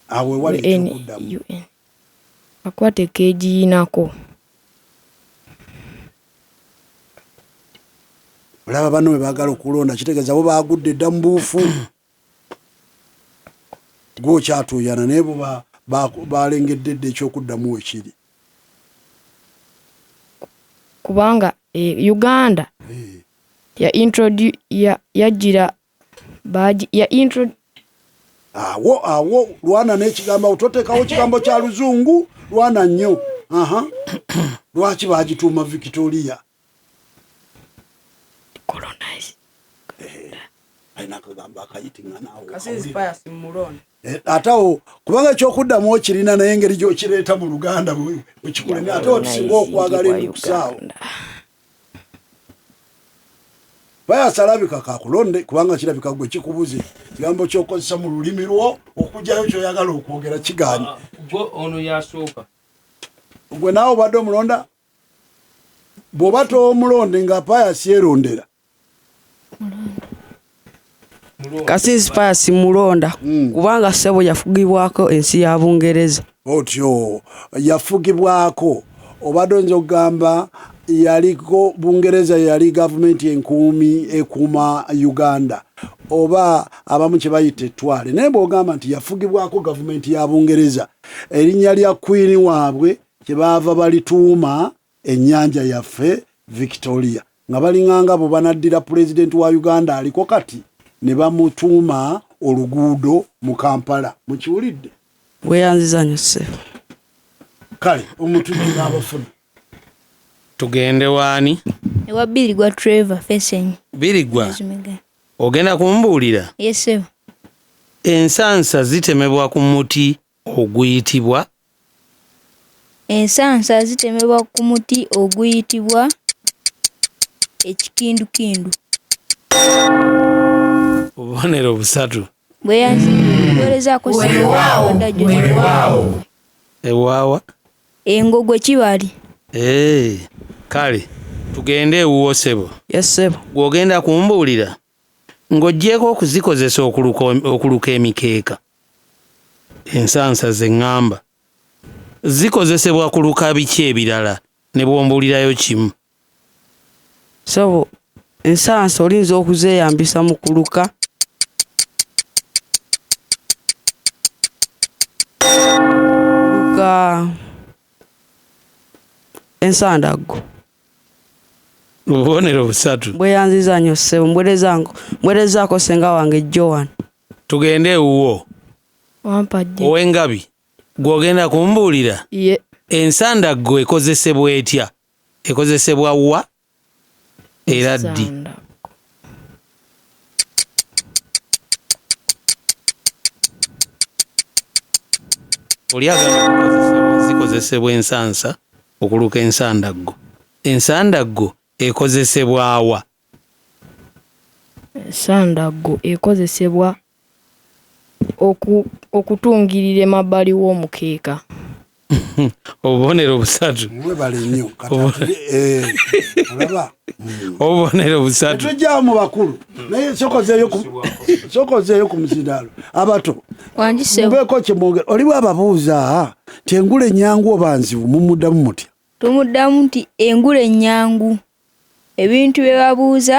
Awe wali ekyokuddmu. Akakwate keegiyinako. Olaba bano bwe baagala okulonda kitegeeza bo baagudde dda mu buufu. Gw'okyatuuyana naye bo balengedde dda ekyokuddamu wekiri. Kubanga Uganda awo lwana n'ekigambo toteekawo kigambo kya luzungu lwana nnyo. Lwaki baagituuma Victoria? alina kagamba akayitinganawo Kasinzi Pius Mulonda atawo kubanga kyokuddamu okirina naye engeri gyokireeta mu Luganda bwekikulene ate otusinga okwagala endukusaawo bayasalabika kakulonde kubanga kirabika gwe kikubuze kigambo kyokozesa mu lulimi lwo okugjayo kyoyagala okwogera kiganye ono yasooka gwe naawe obadde omulonda bw'oba toomulonde nga Pius yerondera Kasinzi Pius Mulonda kubanga ssebo yafugibwako ensi ya Bungereza otyo yafugibwako obadde oyinza okugamba yaliko Bungereza yali gavumenti enkuumi ekuuma Uganda oba abamu kye bayita ettwale naye bw'ogamba nti yafugibwako gavumenti ya Bungereza erinnya lya Queen waabwe kye baava balituuma ennyanja yaffe Victoria nga balinganga bo banaddira pulezidenti wa Uganda aliko kati ne bamutuuma oluguudo mu Kampala mukiwulidde weyanziza nnyo ssebo kale omutujju n'abafuna tugende waani ewa Birigwa Trevor Fesenyi Birigwa ogenda kumbuulira yesebo ensansa zitemebwa ku muti oguyitibwa ensansa zitemebwa ku muti oguyitibwa ekikindukindu obubonero busatu bwerezaako ewaawa engogwe kibali kale tugende ewuwo ssebo yessebo gw'ogenda kumbuulira ng'oggyeko okuzikozesa okuluka emikeeka ensansa ze ŋŋamba zikozesebwa kuluka biki ebirala ne bwombuulirayo kimu ssebo ensansa olinza okuzeeyambisa mu kuluka ensandaggo obubonero busatu bweyanziza nnyo ssebo mbwerezaako senga wange Joan tugende ewuwo ow'engabi gw'ogenda kumbuulira ensandaggo ekozesebwa etya ekozesebwa wa era ddi oli agamba zikozesebwa ensansa okuluka ensandaggo ensandaggo ekozesebwa wa ensandaggo ekozesebwa okutungirira emabbali w'omukeeka obubonero busatu mwebale nnyo olaba obubonero busatu tujja mu bakulu naye sokozeeyo ku muzindaalo abato mubeeko kyemwogera oliwo ababuuza ti engule ennyangu oba nzibu mumuddamu mutya tumuddamu nti engule ennyangu ebintu bye babuuza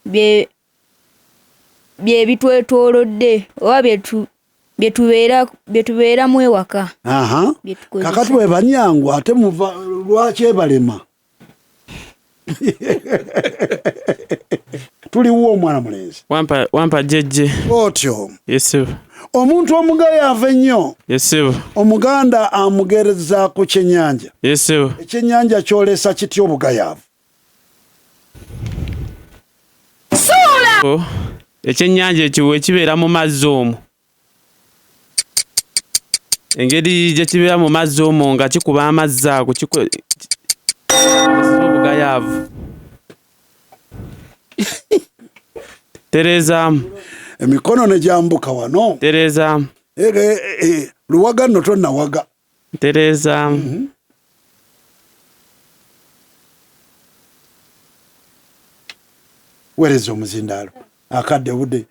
bye bitwetoolodde oba bye tubeeramu ewaka kakati bwe banyangu ate muva lwaki ebalema tuliwo omwana mulenzi wampa jjejje otyo yesebo omuntu omugayaavu ennyo yesebo omuganda amugereza ku kyennyanja yesebo ekyennyanja kyolesa kitya obugayaavu ekyennyanja ekyo wekibeera mu mazzi omwo engeri gye kibeera mu mazzi omwo nga kikuba amazzi ago obugayaavu tereezaamu emikono ne gyambuka wano tereezaamu luwaga nno tonnawaga tereezaamu wereza omuzindaalo akadde budde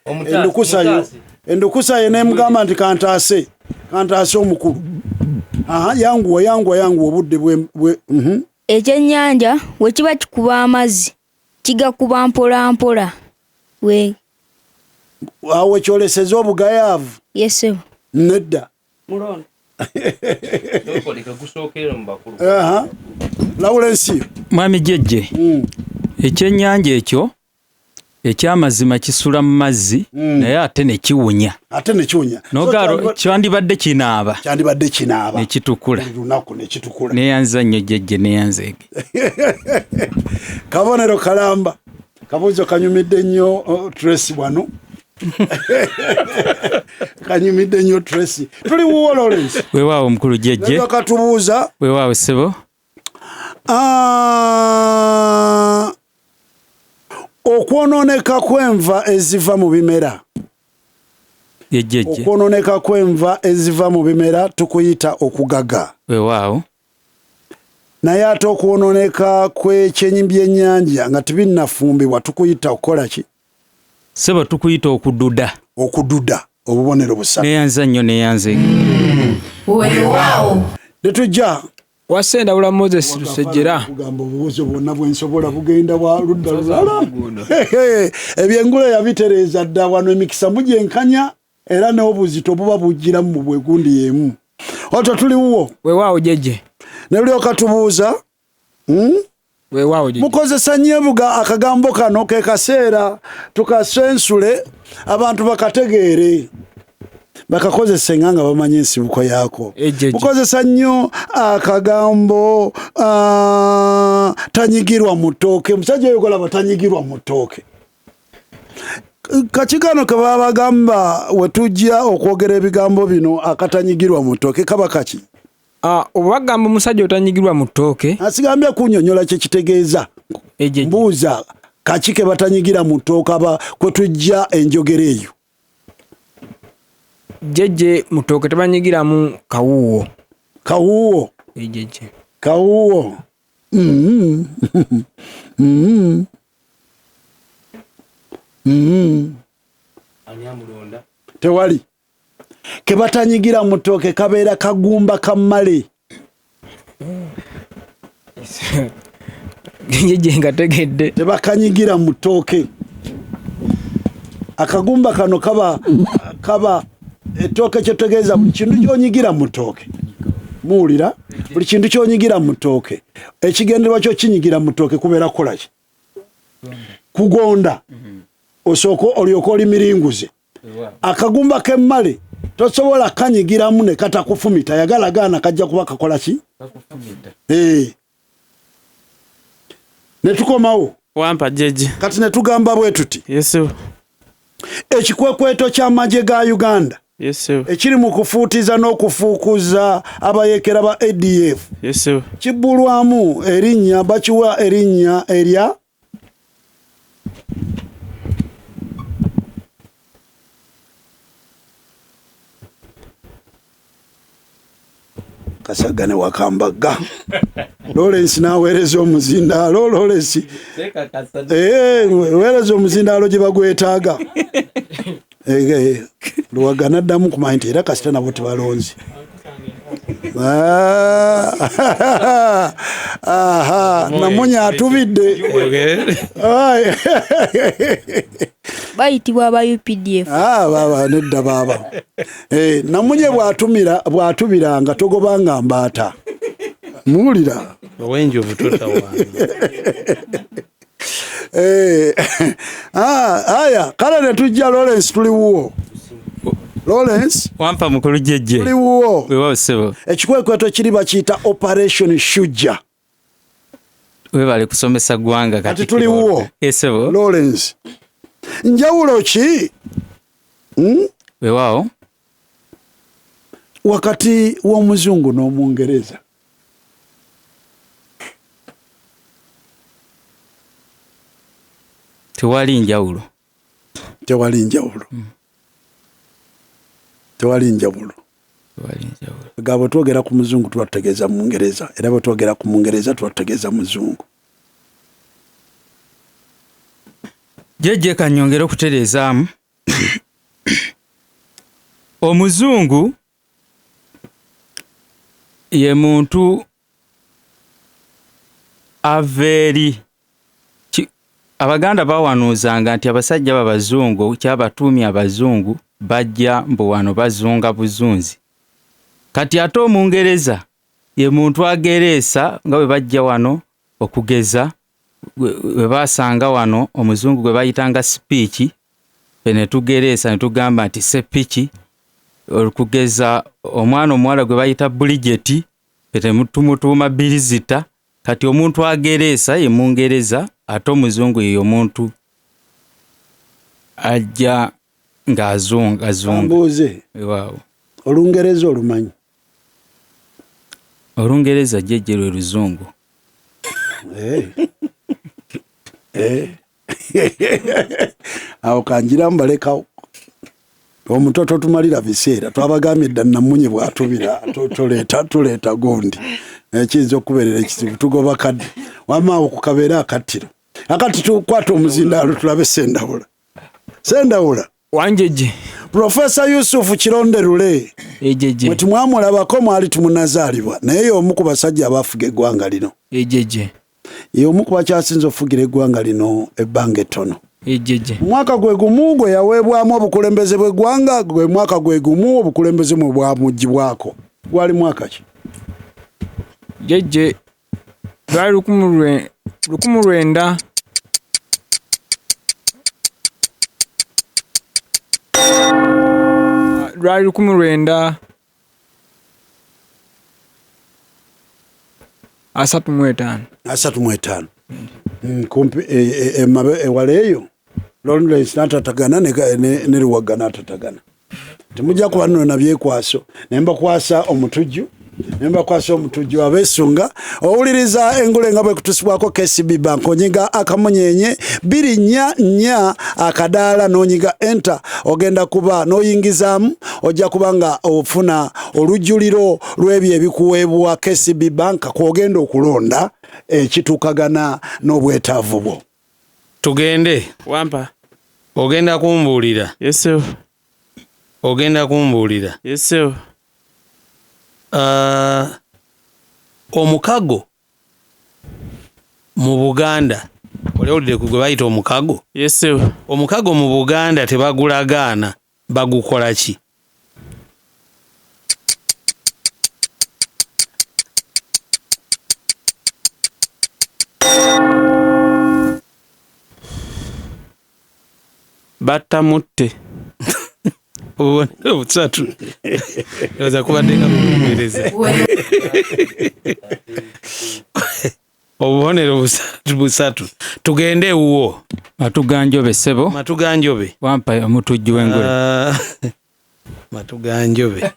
endukusayo nemugamba nti kantaase omukulu yanguwa obudde ekyennyanja we kiba kikuba amazzi kigakuba mpolampola awe kyoleseza obugayaavu yesebo nedda Lawulensi mwami jjejje ekyennyanja ekyo ekyamazima kisula mu mazzi naye ate ne kiwunya nogalo kyandibadde kinaaba nekitukula neyanza nnyo jjejje neyanzeege kabonero kalamba kabuuzo kanyumidde nnyo Tracy wano Kanyumidde nnyo Tracy. Tuli wuwo Lawrence. Weewaawo mukulu jjejje. Katubuuza. Weewaawo ssebo. Okwonooneka kw'enva eziva mu bimera. Yejjejje. Okwonooneka kw'enva eziva mu bimera tukuyita okugaga. Weewaawo. Naye ate okwonooneka kw'ekyenyi by'ennyanja nga tebinnafumbibwa tukuyita okukola ki? Ssebo tukuyita okududa. Okududa obubonero busatu. Neeyanza nnyo neeyanze. Weewaawo. Ne tujja wasendawula Moses Lusejjera. Kugamba obubuuzo bwonna bwe nsobola bugenda bwa ludda lulala. Ebyengule yabitereeza dda wano emikisa mugyenkanya era n'obuzito buba bujjiramu mu bwegundi y'emu. Otwo tuli wuwo. Weewaawo jjejje. Ne bulyoka tubuuza. Weewaawo jjejje. Mukozesa nnyo akagambo kano ke kaseera tukasensule abantu bakategeere. Bakakozesa nga bamanyi ensibuko yaako. Mukozesa nnyo akagambo tanyigirwa mu ttooke. Musajja yogola batanyigirwa mu ttooke. Kakigano ke baba bagamba we tujja okwogera ebigambo bino akatanyigirwa mu ttooke kaba kaki? Obagamba omusajja otanyigirwa mu ttooke. Asigambye kunnyonnyola kye kitegeeza. Mbuuza kaki ke batanyigira mu ttooke aba kwe tujja enjogera eyo. Jjejje mu ttooke tebanyigiramu kawuuwo. Kawuuwo. Jjejje. Kawuuwo. Tewali. Ke batanyigira mu ttooke kabeera kagumba kammale. Jjejje nga tegedde. Tebakanyigira mu ttooke. Akagumba kano kaba ettooke kye tutegeeza buli kintu ky'onyigira mu ttooke. Muwulira? Buli kintu ky'onyigira mu ttooke. Ekigendererwa kyo kinyigira mu ttooke kubeera kukola ki? Kugonda. Osooka olyoka oli miringuze. Akagumba k'emmale tosobola kanyigiramu ne katakufumita. Yagala gaana kajja kuba kakola ki? Ne tukomawo. Wampa jjejje. Kati ne tugamba bwe tuti. Yesu. Ekikwekweto ky'amagye ga Uganda. Yesu. Ekiri mu kufuutiza n'okufuukuza abayeekera ba ADF. Yesu. Kibbulwamu erinnya bakiwa erinnya erya Kasagane Wakambaga. Lawrence naweereza omuzindaalo. Lawrence weereza omuzindaalo gye bagwetaaga. Luwagana ddamu kumanya nti era kasita nabo tebalonzi. Namunya atubidde. Bayitibwa aba UPDF. Baba nedda baba. Namunye bw'atubiranga togobanga mbaata. Muwulira? Owenji obutota wange. Aya kale ne tujja Lawrence tuli wuwo. Lawrence wampa mukulu jjejje. Tuli wuwo. Weewaawo ssebo. Ekikwekweto kiri bakiyita Operation Shujja. Weebale kusomesa ggwanga kati tuli wuwo. Ssebo. Lawrence njawulo ki? Weewaawo. Wakati w'omuzungu n'Omungereza. Tewali njawulo. Tewali njawulo. Tewali njawulo. Gabo twogera ku muzungu tubategeeza mu Mungereza era bwe twogera ku Mungereza tubategeeza muzungu. Jjejje kanyongera okutereezaamu. Omuzungu ye muntu aveeri. Abaganda bawanuuzanga nti abasajja b'abazungu kyabatuumya abazungu bajja mbu wano bazunga buzunzi. Kati ate Omungereza ye muntu agereesa nga bwe bajja wano okugeza we baasanga wano omuzungu gwe bayitanga sipiiki ne tugereesa ne tugamba nti sepiki okugeza omwana omuwala gwe bayita bulijeti tumutuuma birizita. Kati omuntu agereesa ye Mungereza ate omuzungu ye omuntu ajja ng'azunga. Mbuuze. Waaw. Olungereza olumanyi? Olungereza jjejje lwe Luzungu. Awo kanjira mbalekawo. Omutoto tumalira biseera twabagambye dda namunye bw'atubira tuleeta gundi. Ekiyinza okubeerera ekizibu tugoba kadde. Wamma okukabeera akattiro. Akati tukwata omuzindaalo tulabe Sendawula. Sendawula. Wanjeje. Professor Yusuf Kironderule. Ejeje. Mwe tumwamulabako mwali tumunazaalibwa naye omu ku basajja abaafuga eggwanga lino. Ejeje. Ye omu ku bakyasinze okufugira eggwanga lino ebbanga ettono. Ejeje. Mwaka gwe gumu gwe yaweebwamu obukulembeze bw'eggwanga gwe mwaka gwe gumu obukulembeze mu bwamugibwako. Gwali mwaka ki? Jeje. Gwali 1900 Lwali 1935. Kumpi ewaleeyo Lawrence natatagana ne Luwaga natatagana. Temujja kuba nno na byekwaso nemba kwasa omutujju abeesunga owuliriza Engule nga bwe kutusibwako KCB Bank onyiga akamunyenye 244 akadaala n'onyiga enter ogenda kuba n'oyingizaamu ojja kubanga ofuna olujjuliro lw'ebyo ebikuweebwa KCB Bank kwogenda okulonda ekituukagana n'obwetaavu bwo. Tugende. Wampa. Ogenda kumbuulira. Yes sir. Ogenda kumbuulira. Yes sir. Omukago mu Buganda olewulire ku gwe bayita omukago. Yes sir. Omukago mu Buganda tebagulagaana bagukola ki? Battamutte. Obubonero busatu. Oza kubadde nga bukumereza. Obubonero busatu. Tugende ewuwo. Matuganjobe ssebo. Matuganjobe. Wampa omutujju w'Engule. Matuganjobe.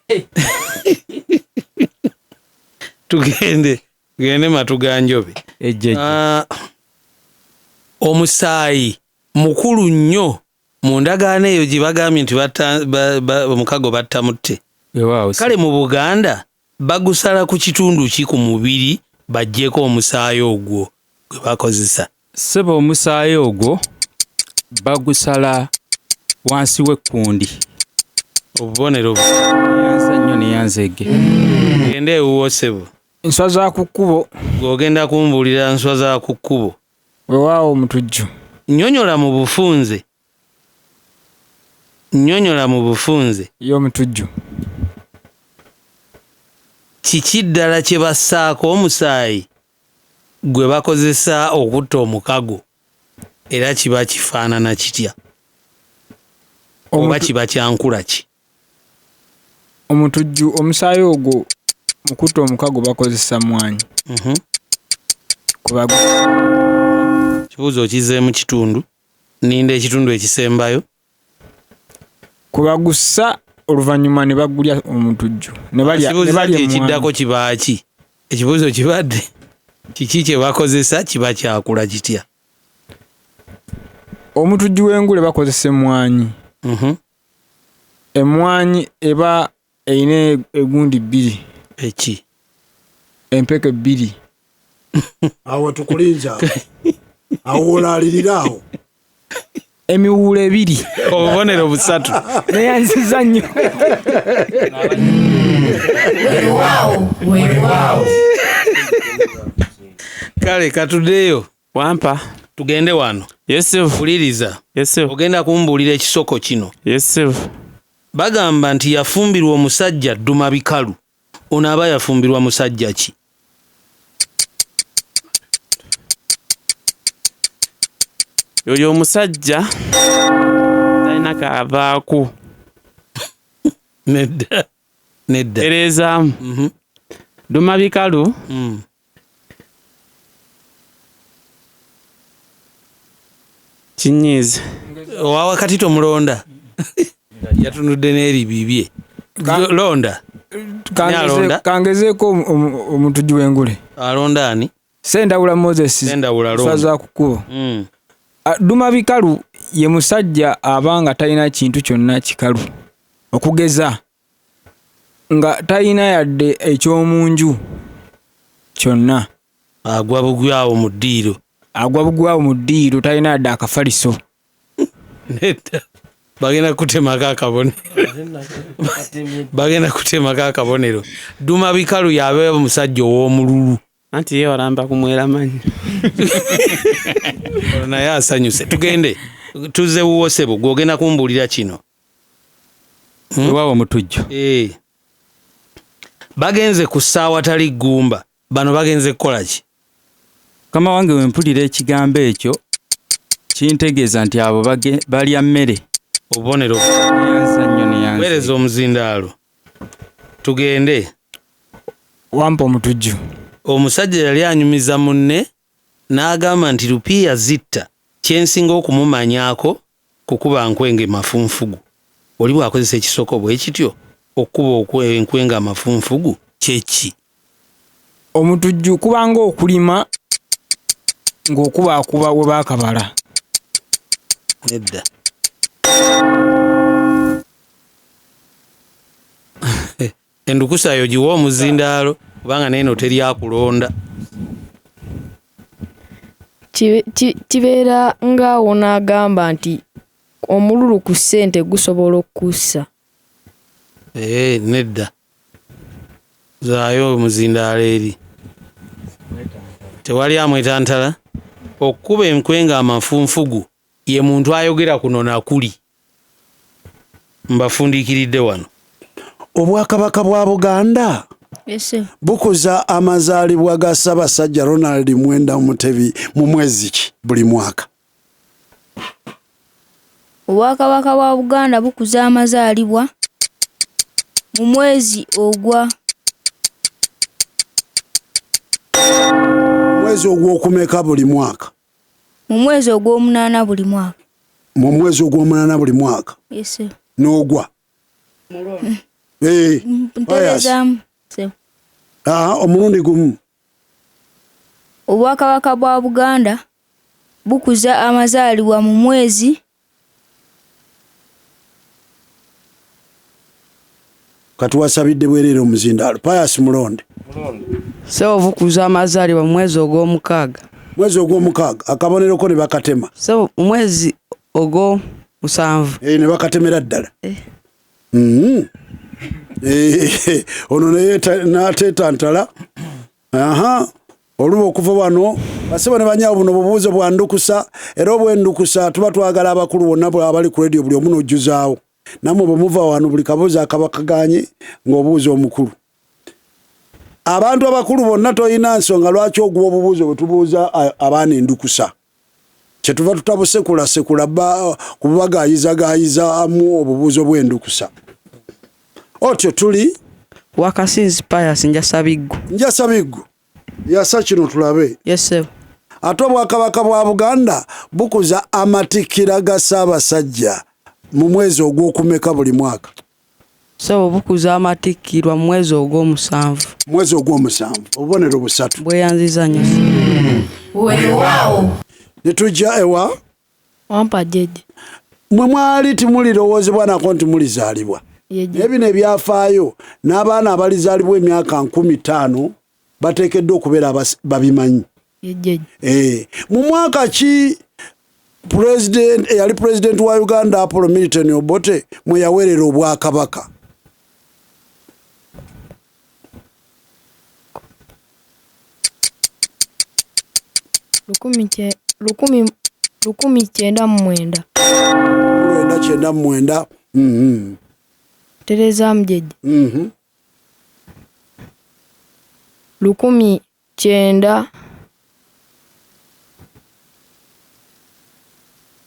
Tugende Matuganjobe. Ejjeje. Omusaayi mukulu nnyo mu ndagaano eyo gye bagambye nti omukago battamutte. Kale mu Buganda bagusala ku kitundu ki ku mubiri baggyeko omusaayi ogwo gwe bakozesa? Ssebo omusaayi ogwo bagusala wansi w'ekkundi. Obubonero yanza nnyo ne yanzege. Gende ewuwo ssebo. Enswa za ku kkubo. Gw'ogenda kumbuulira nswa za ku kkubo. Weewaawo omutujju. Nnyonnyola mu bufunze. Y'omutujju. Kiki ddala kye bassaako omusaayi gwe bakozesa okutta omukago era kiba kifaanana kitya? Oba kiba kyankula ki? Omutujju omusaayi ogwo mu kutta omukago bakozesa mmwanyi. Kibuuzo okizeemu kitundu. Ninda ekitundu ekisembayo. Kubagussa oluvannyuma ne bagulya omutujju. Ne balya ekiddako kiba ki? Ekibuuzo kibadde kiki kye bakozesa kiba kyakula kitya? Omutujju w'Engule bakozesa emmwanyi. Emmwanyi eba eyina egundi 2. Eki? Empeke 2. Awo tukulinza. Awo olaalirira awo. Emiwuula 2. Obubonero busatu. Neyanziza nnyo. Kale katuddeyo. Wampa. Tugende wano. Yes sir. Fuliriza. Yes sir. Ogenda kumbuulira ekisoko kino. Yes sir. Bagamba nti yafumbirwa omusajja dduma bikalu. Ono aba yafumbirwa musajja ki? Oyo omusajja talina kaavaako. Nedda. Tereezaamu. Dduma bikalu. Kinyiizi. Owa wakati tomulonda. yatunudde n'eribibye londa kangezeeko omutujju w'Engule alonda ani Sendawula Moses saza kukubo Duma Bikalu ye musajja abanga talina kintu kyonna kikalu okugeza nga talina yadde ekyomunju kyonna agwa bugwawo mu ddiiro talina yadde akafaliso bagenda kutemako akabonero Duma Bikalu yabe musajja ow'omululu anti ye walamba kumwera manyi naye asanyuse tugende tuze wuwosebo gwogenda kumbuulira kino ewawo mutujju bagenze ku ssaawa tali ggumba bano bagenze kukola ki kama wange wempulira ekigambo ekyo kintegeeza nti abo balya mmere obubonero weereza omuzindaalo tugende wampa omutujju omusajja yali anyumiza munne n'agamba nti lupiiya zitta kyensinga okumumanyaako kukuba nkwenge mafunfugu oli bw'akozesa ekisoko bwe kityo okuba enkwenga mafunfugu kyeki omutujju kubanga okulima ng'okubaakuba we baakabala nedda endukusa yo giwa omuzindaalo kubanga neeno teryakulonda kibeera ngaawo n'agamba nti omululu ku ssente gusobola okussa nedda zaayo omuzindaalo eri tewali amwetantala okuba enkwenga amafunfugu ye muntu ayogera kuno nakuli mbafundiikiridde wano Obwakabaka bwa Buganda bukuza amazaalibwa ga Ssaabasajja Ronald Mwenda Mutebi mu mwezi ki buli mwaka Obwakabaka bwa Buganda bukuza amazaalibwa mu mwezi ogw'okumeka buli mwaka mu mwezi ogw'omunaana buli mwaka mu mwezi ogw'omunaana buli mwaka n'ogwa omulundi gumu Obwakabaka bwa Buganda bukuza amazaalibwa mu mwezi katuwasabidde bwereere omuzindaalo Pius Mulonde Sebo bukuza amazaalibwa mu mwezi ogw'omukaaga akabonero ko ne bakatema sebo mwezi ogw'omusanvu ne bakatemera ddala ono n'ateetantala oluba okuva wano basebo ne banyawo buno bubuuzo bwa ndukusa era obw'endukusa tuba twagala abakulu bonna abali ku radio buli omu n'ojjuzaawo nammwe bwe muva wano buli kabuuzo akabakaganye ng'obuuza omukulu abantu abakulu bonna toyina nsonga lwaki oguwa obubuuzo bwe tubuuza abaana endukusa kyetuva tutabusekula kubagaayizagaayizamu obubuuzo bw'endukusa otyo tuli Wakasinzi Pius Njasabiggu yasa kino tulabe ate Obwakabaka bwa Buganda bukuza amatikkira ga Ssaabasajja mu mwezi ogw'okumeka buli mwaka sebo bukuza amatikkirwa mu mwezi ogw'omusanvu obubonero busatu bweyanziza nnyo weewaawo ne tujja ewa wampa jeje mwe mwali timulirowoozebwa nako nti mulizaalibwa ebino ebyafaayo n'abaana abalizaalibwa emyaka 15 bateekeddwa okubeera babimanyi mu mwaka ki eyali pulezidenti wa Uganda Apollo Milton Obote mwe yaweerera Obwakabaka lukumi kyenda mu mwenda terezaamu jeje 1900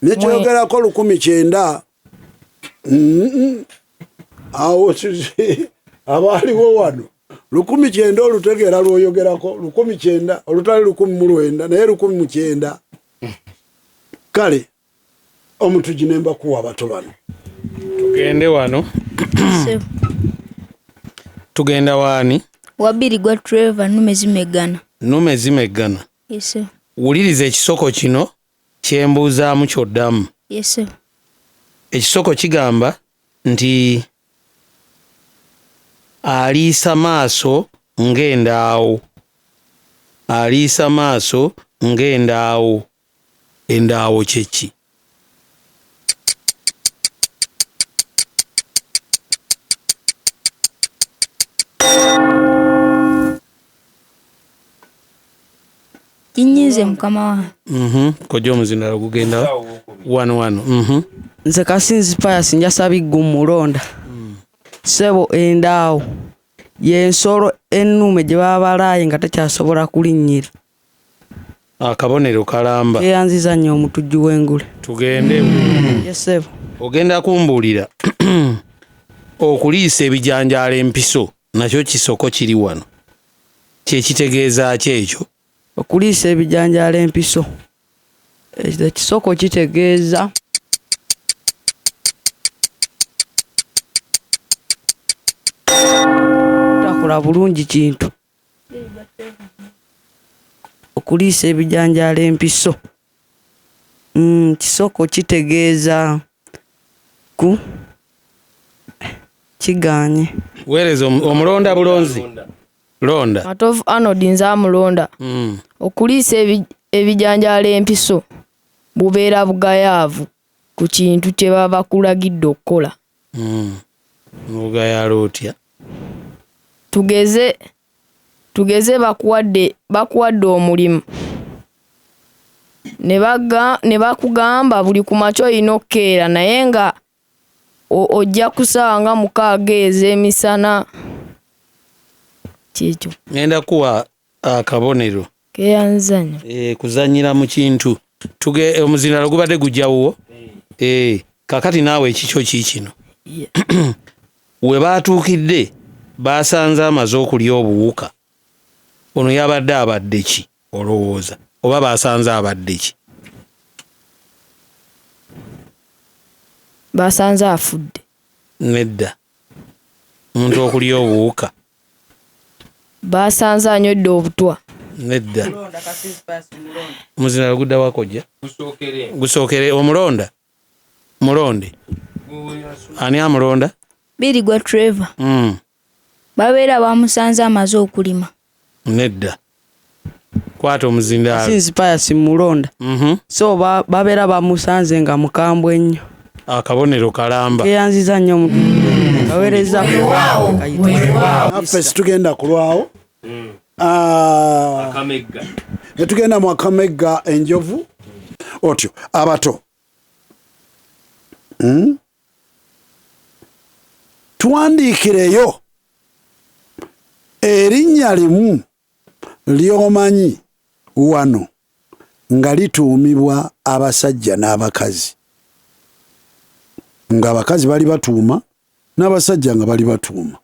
nekyogerako 1900 awo abaaliwo wano 1900 olutegeera lwoyogerako 1900 olutali 1900 naye 1900 kale omuntu ginemba kuwa abato bano Tugende wano. Tugenda waani? Wabiri gwa Trevor nume zimeggana. Nume zimeggana. Yes sir. Wuliriza ekisoko kino kyembuzaamu kyoddamu. Yes sir. Ekisoko kigamba nti aliisa maaso ng'endaawo. Aliisa maaso ng'endaawo. Endaawo kyeki? Kinyize mukama wange. Kojja omuzindalo gugenda wano. Nze Kasinzi Pius Njasabiggu mulonda. Sebo endaawo y'ensolo ennume gye baba balaaye nga takyasobola kulinnyira. Akabonero kalamba. Yeyanziza nnyo omutujju w'engule. Tugende. Yes sebo. Ogenda kumbuulira okuliisa ebijanjaalo empiso nakyo kisoko kiri wano. Kyekitegeeza ki ekyo? Okuliisa ebijanjaalo empiso. Ekisoko kitegeeza takola bulungi kintu. Okuliisa ebijanjaalo empiso. Kisoko kitegeeza ku kiganye. Weereza omulonda bulonzi. Londa. Matovu Arnold nza mulonda. Okuliisa ebijanjaalo empiso bubeera bugayaavu ku kintu kye baba kulagidde okukola. Bugayaala otya? Tugeze bakuwadde omulimu ne bakugamba buli ku makya olina okkeera naye nga ojja kusaawa nga 6 ez'emisana. Kyekyo. Ngenda kuwa akabonero. Keyanzanya. Kuzanyira mu kintu. Omuzindalo gubadde gujjawo. Kakati naawe ekikyo kikino. We baatuukidde baasanze amaze okulya obuwuka. Ono yabadde abadde ki olowooza? Oba baasanze abadde ki? Baasanze afudde. Nedda. Omuntu okulya obuwuka. Baasanze anywedde obutwa. Nedda. Omuzindalo gudda wakojja? Gusookere. Omulonda? Mulonde? Ani amulonda? Biri gwa Trevor. Babeera bamusanze amaze okulima. Nedda. Kwata omuzindaalo. Kasinzi Pius mulonda. So babeera bamusanze nga mukambwe ennyo. Akabonero kalamba. Yeyanziza nnyo omutujju. Baweereza naffe situgenda kulwawo. Netugenda mu Akamegga enjovu otyo abato. Tuwandiikireyo erinnya limu ly'omanyi wano nga lituumibwa abasajja n'abakazi. Nga abakazi bali batuuma n'abasajja nga bali batuuma.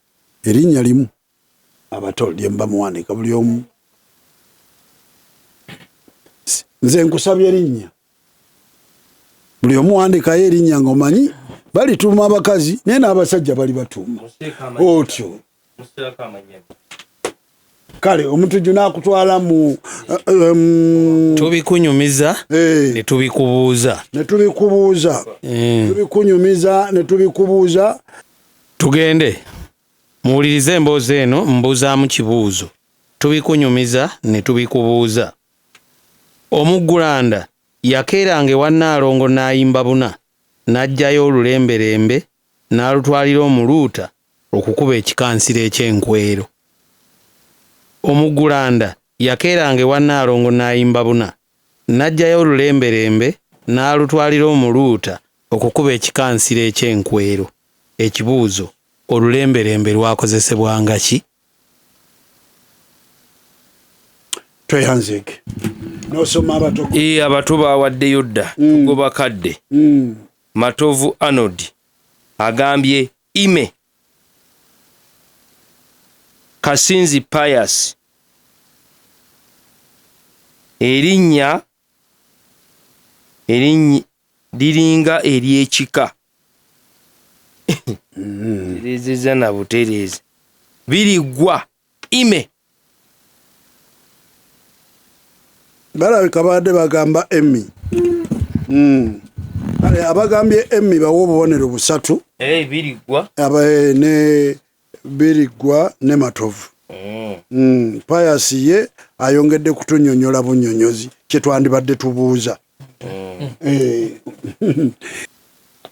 Erinnya limu abato lye mba muwandiika buli omu. Nze nkusabye erinnya. Buli omu wandiikayo erinnya ng'omanyi balituuma abakazi naye n'abasajja bali batuuma. Otyo. Kale omutujju n'akutwala mu tubikunyumiza ne tubikubuuza. Tubikunyumiza ne tubikubuuza. Tugende muwulirize emboozi eno mbuuzaamu kibuuzo. Tubikunyumiza ne tubikubuuza. Omuggulanda yakeeranga ewa Nnaalongo n'ayimba buna n'aggyayo olulemberembe n'alutwalira omuluuta okukuba ekikansiro eky'enkwero. Omuggulanda yakeeranga ewa Nnaalongo n'ayimba buna n'aggyayo olulemberembe n'alutwalira omuluuta okukuba ekikansiro eky'enkwero. Ekibuuzo, olulemberembe lwakozesebwanga ki? Tweyanzike. Nosoma abato. Abato baawaddeyo dda tugoba kadde. Matovu Arnold agambye ime Kasinzi Pius erinnya liringa ery'ekika tereezezza na butereezi. Biriggwa ime. balabika badde bagamba emmi. Abagambye emmi bawa obubonero busatu. Biriggwa ne Biriggwa ne Matovu. Pius ye ayongedde kutunyonyola bunyonyozi kye twandibadde tubuuza.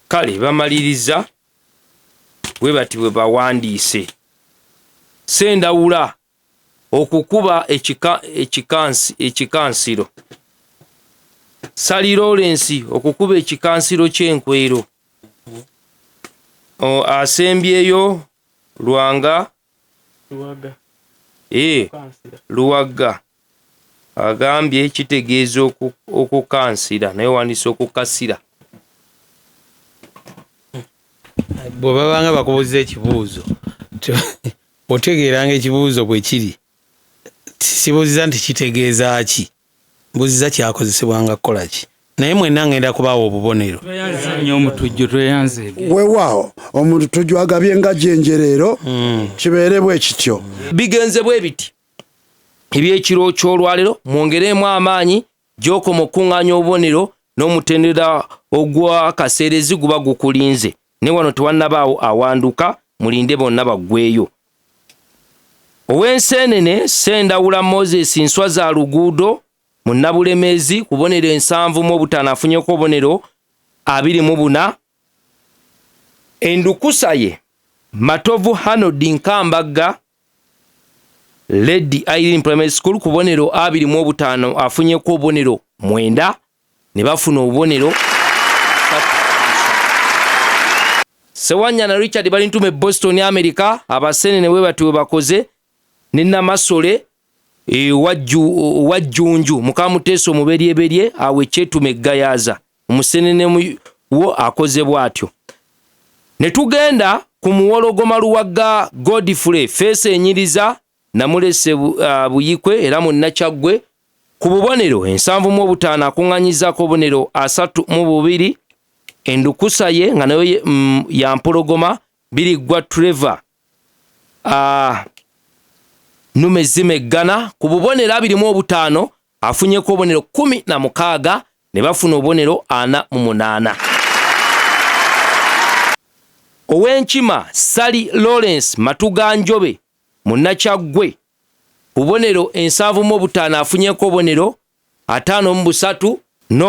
Kale bamaliriza bwe bati bwe bawandiise. Sendawula okukuba ekikansiro. Sali Lawrence okukuba ekikansiro ky'enkwero. Asembyeyo Luwaga agambye kitegeeza okukansira naye wandiise okukasira. bwe babanga bakubuuza ekibuuzo otegeeranga ekibuuzo bwe kiri. Sibuuziza nti kitegeeza ki, mbuuziza kyakozesebwanga kukola ki. Naye mwenna ngenda kubaawa obubonero. omutujju tweyanze Weewaawo omutujju agabye nga jenjereero kibeere bwe kityo. Bigenze bwe biti ebyekiro ky'olwaliro mwongeremu amaanyi gy'okoma okuŋŋaanya obubonero n'omutendera ogw'akaseerezi guba gukulinze. Ne wano tewannabaawo awanduka, mulinde bonna baggweeyo. Ow'enseenene Sendawula Moses nswa za luguudo mu Nnabulemeezi ku bubonero 7 afunyeeko obubonero 24. Endukusa ye Matovu Hanodi Nkambagga Lady Irene Primary School ku bubonero 25 afunyeeko obubonero 9 ne bafuna obubonero. Sewanyana Richard Balintume Boston America abaseenene bwe bati bwe bakoze ne Namasole wajjunju Mukamuteesa omuberyeberye awe Kyetume Gayaza omuseenene wo akoze bw'atyo. Ne tugenda ku muwologoma Luwagga Godfrey Feese enyiriza Namulese Buyikwe era mu Nakyaggwe ku bubonero 75 akuŋŋanyizaako obubonero 32. Endukusa ye nga nayo ya mpologoma Biriggwa Trevor Numezimeggana ku bubonero 25 afunyeeko obubonero 16 ne bafuna obubonero 48. Ow'enkima Sally Lawrence Matuganjobe mu Nakyaggwe ku bubonero 75 afunyeeko obubonero 53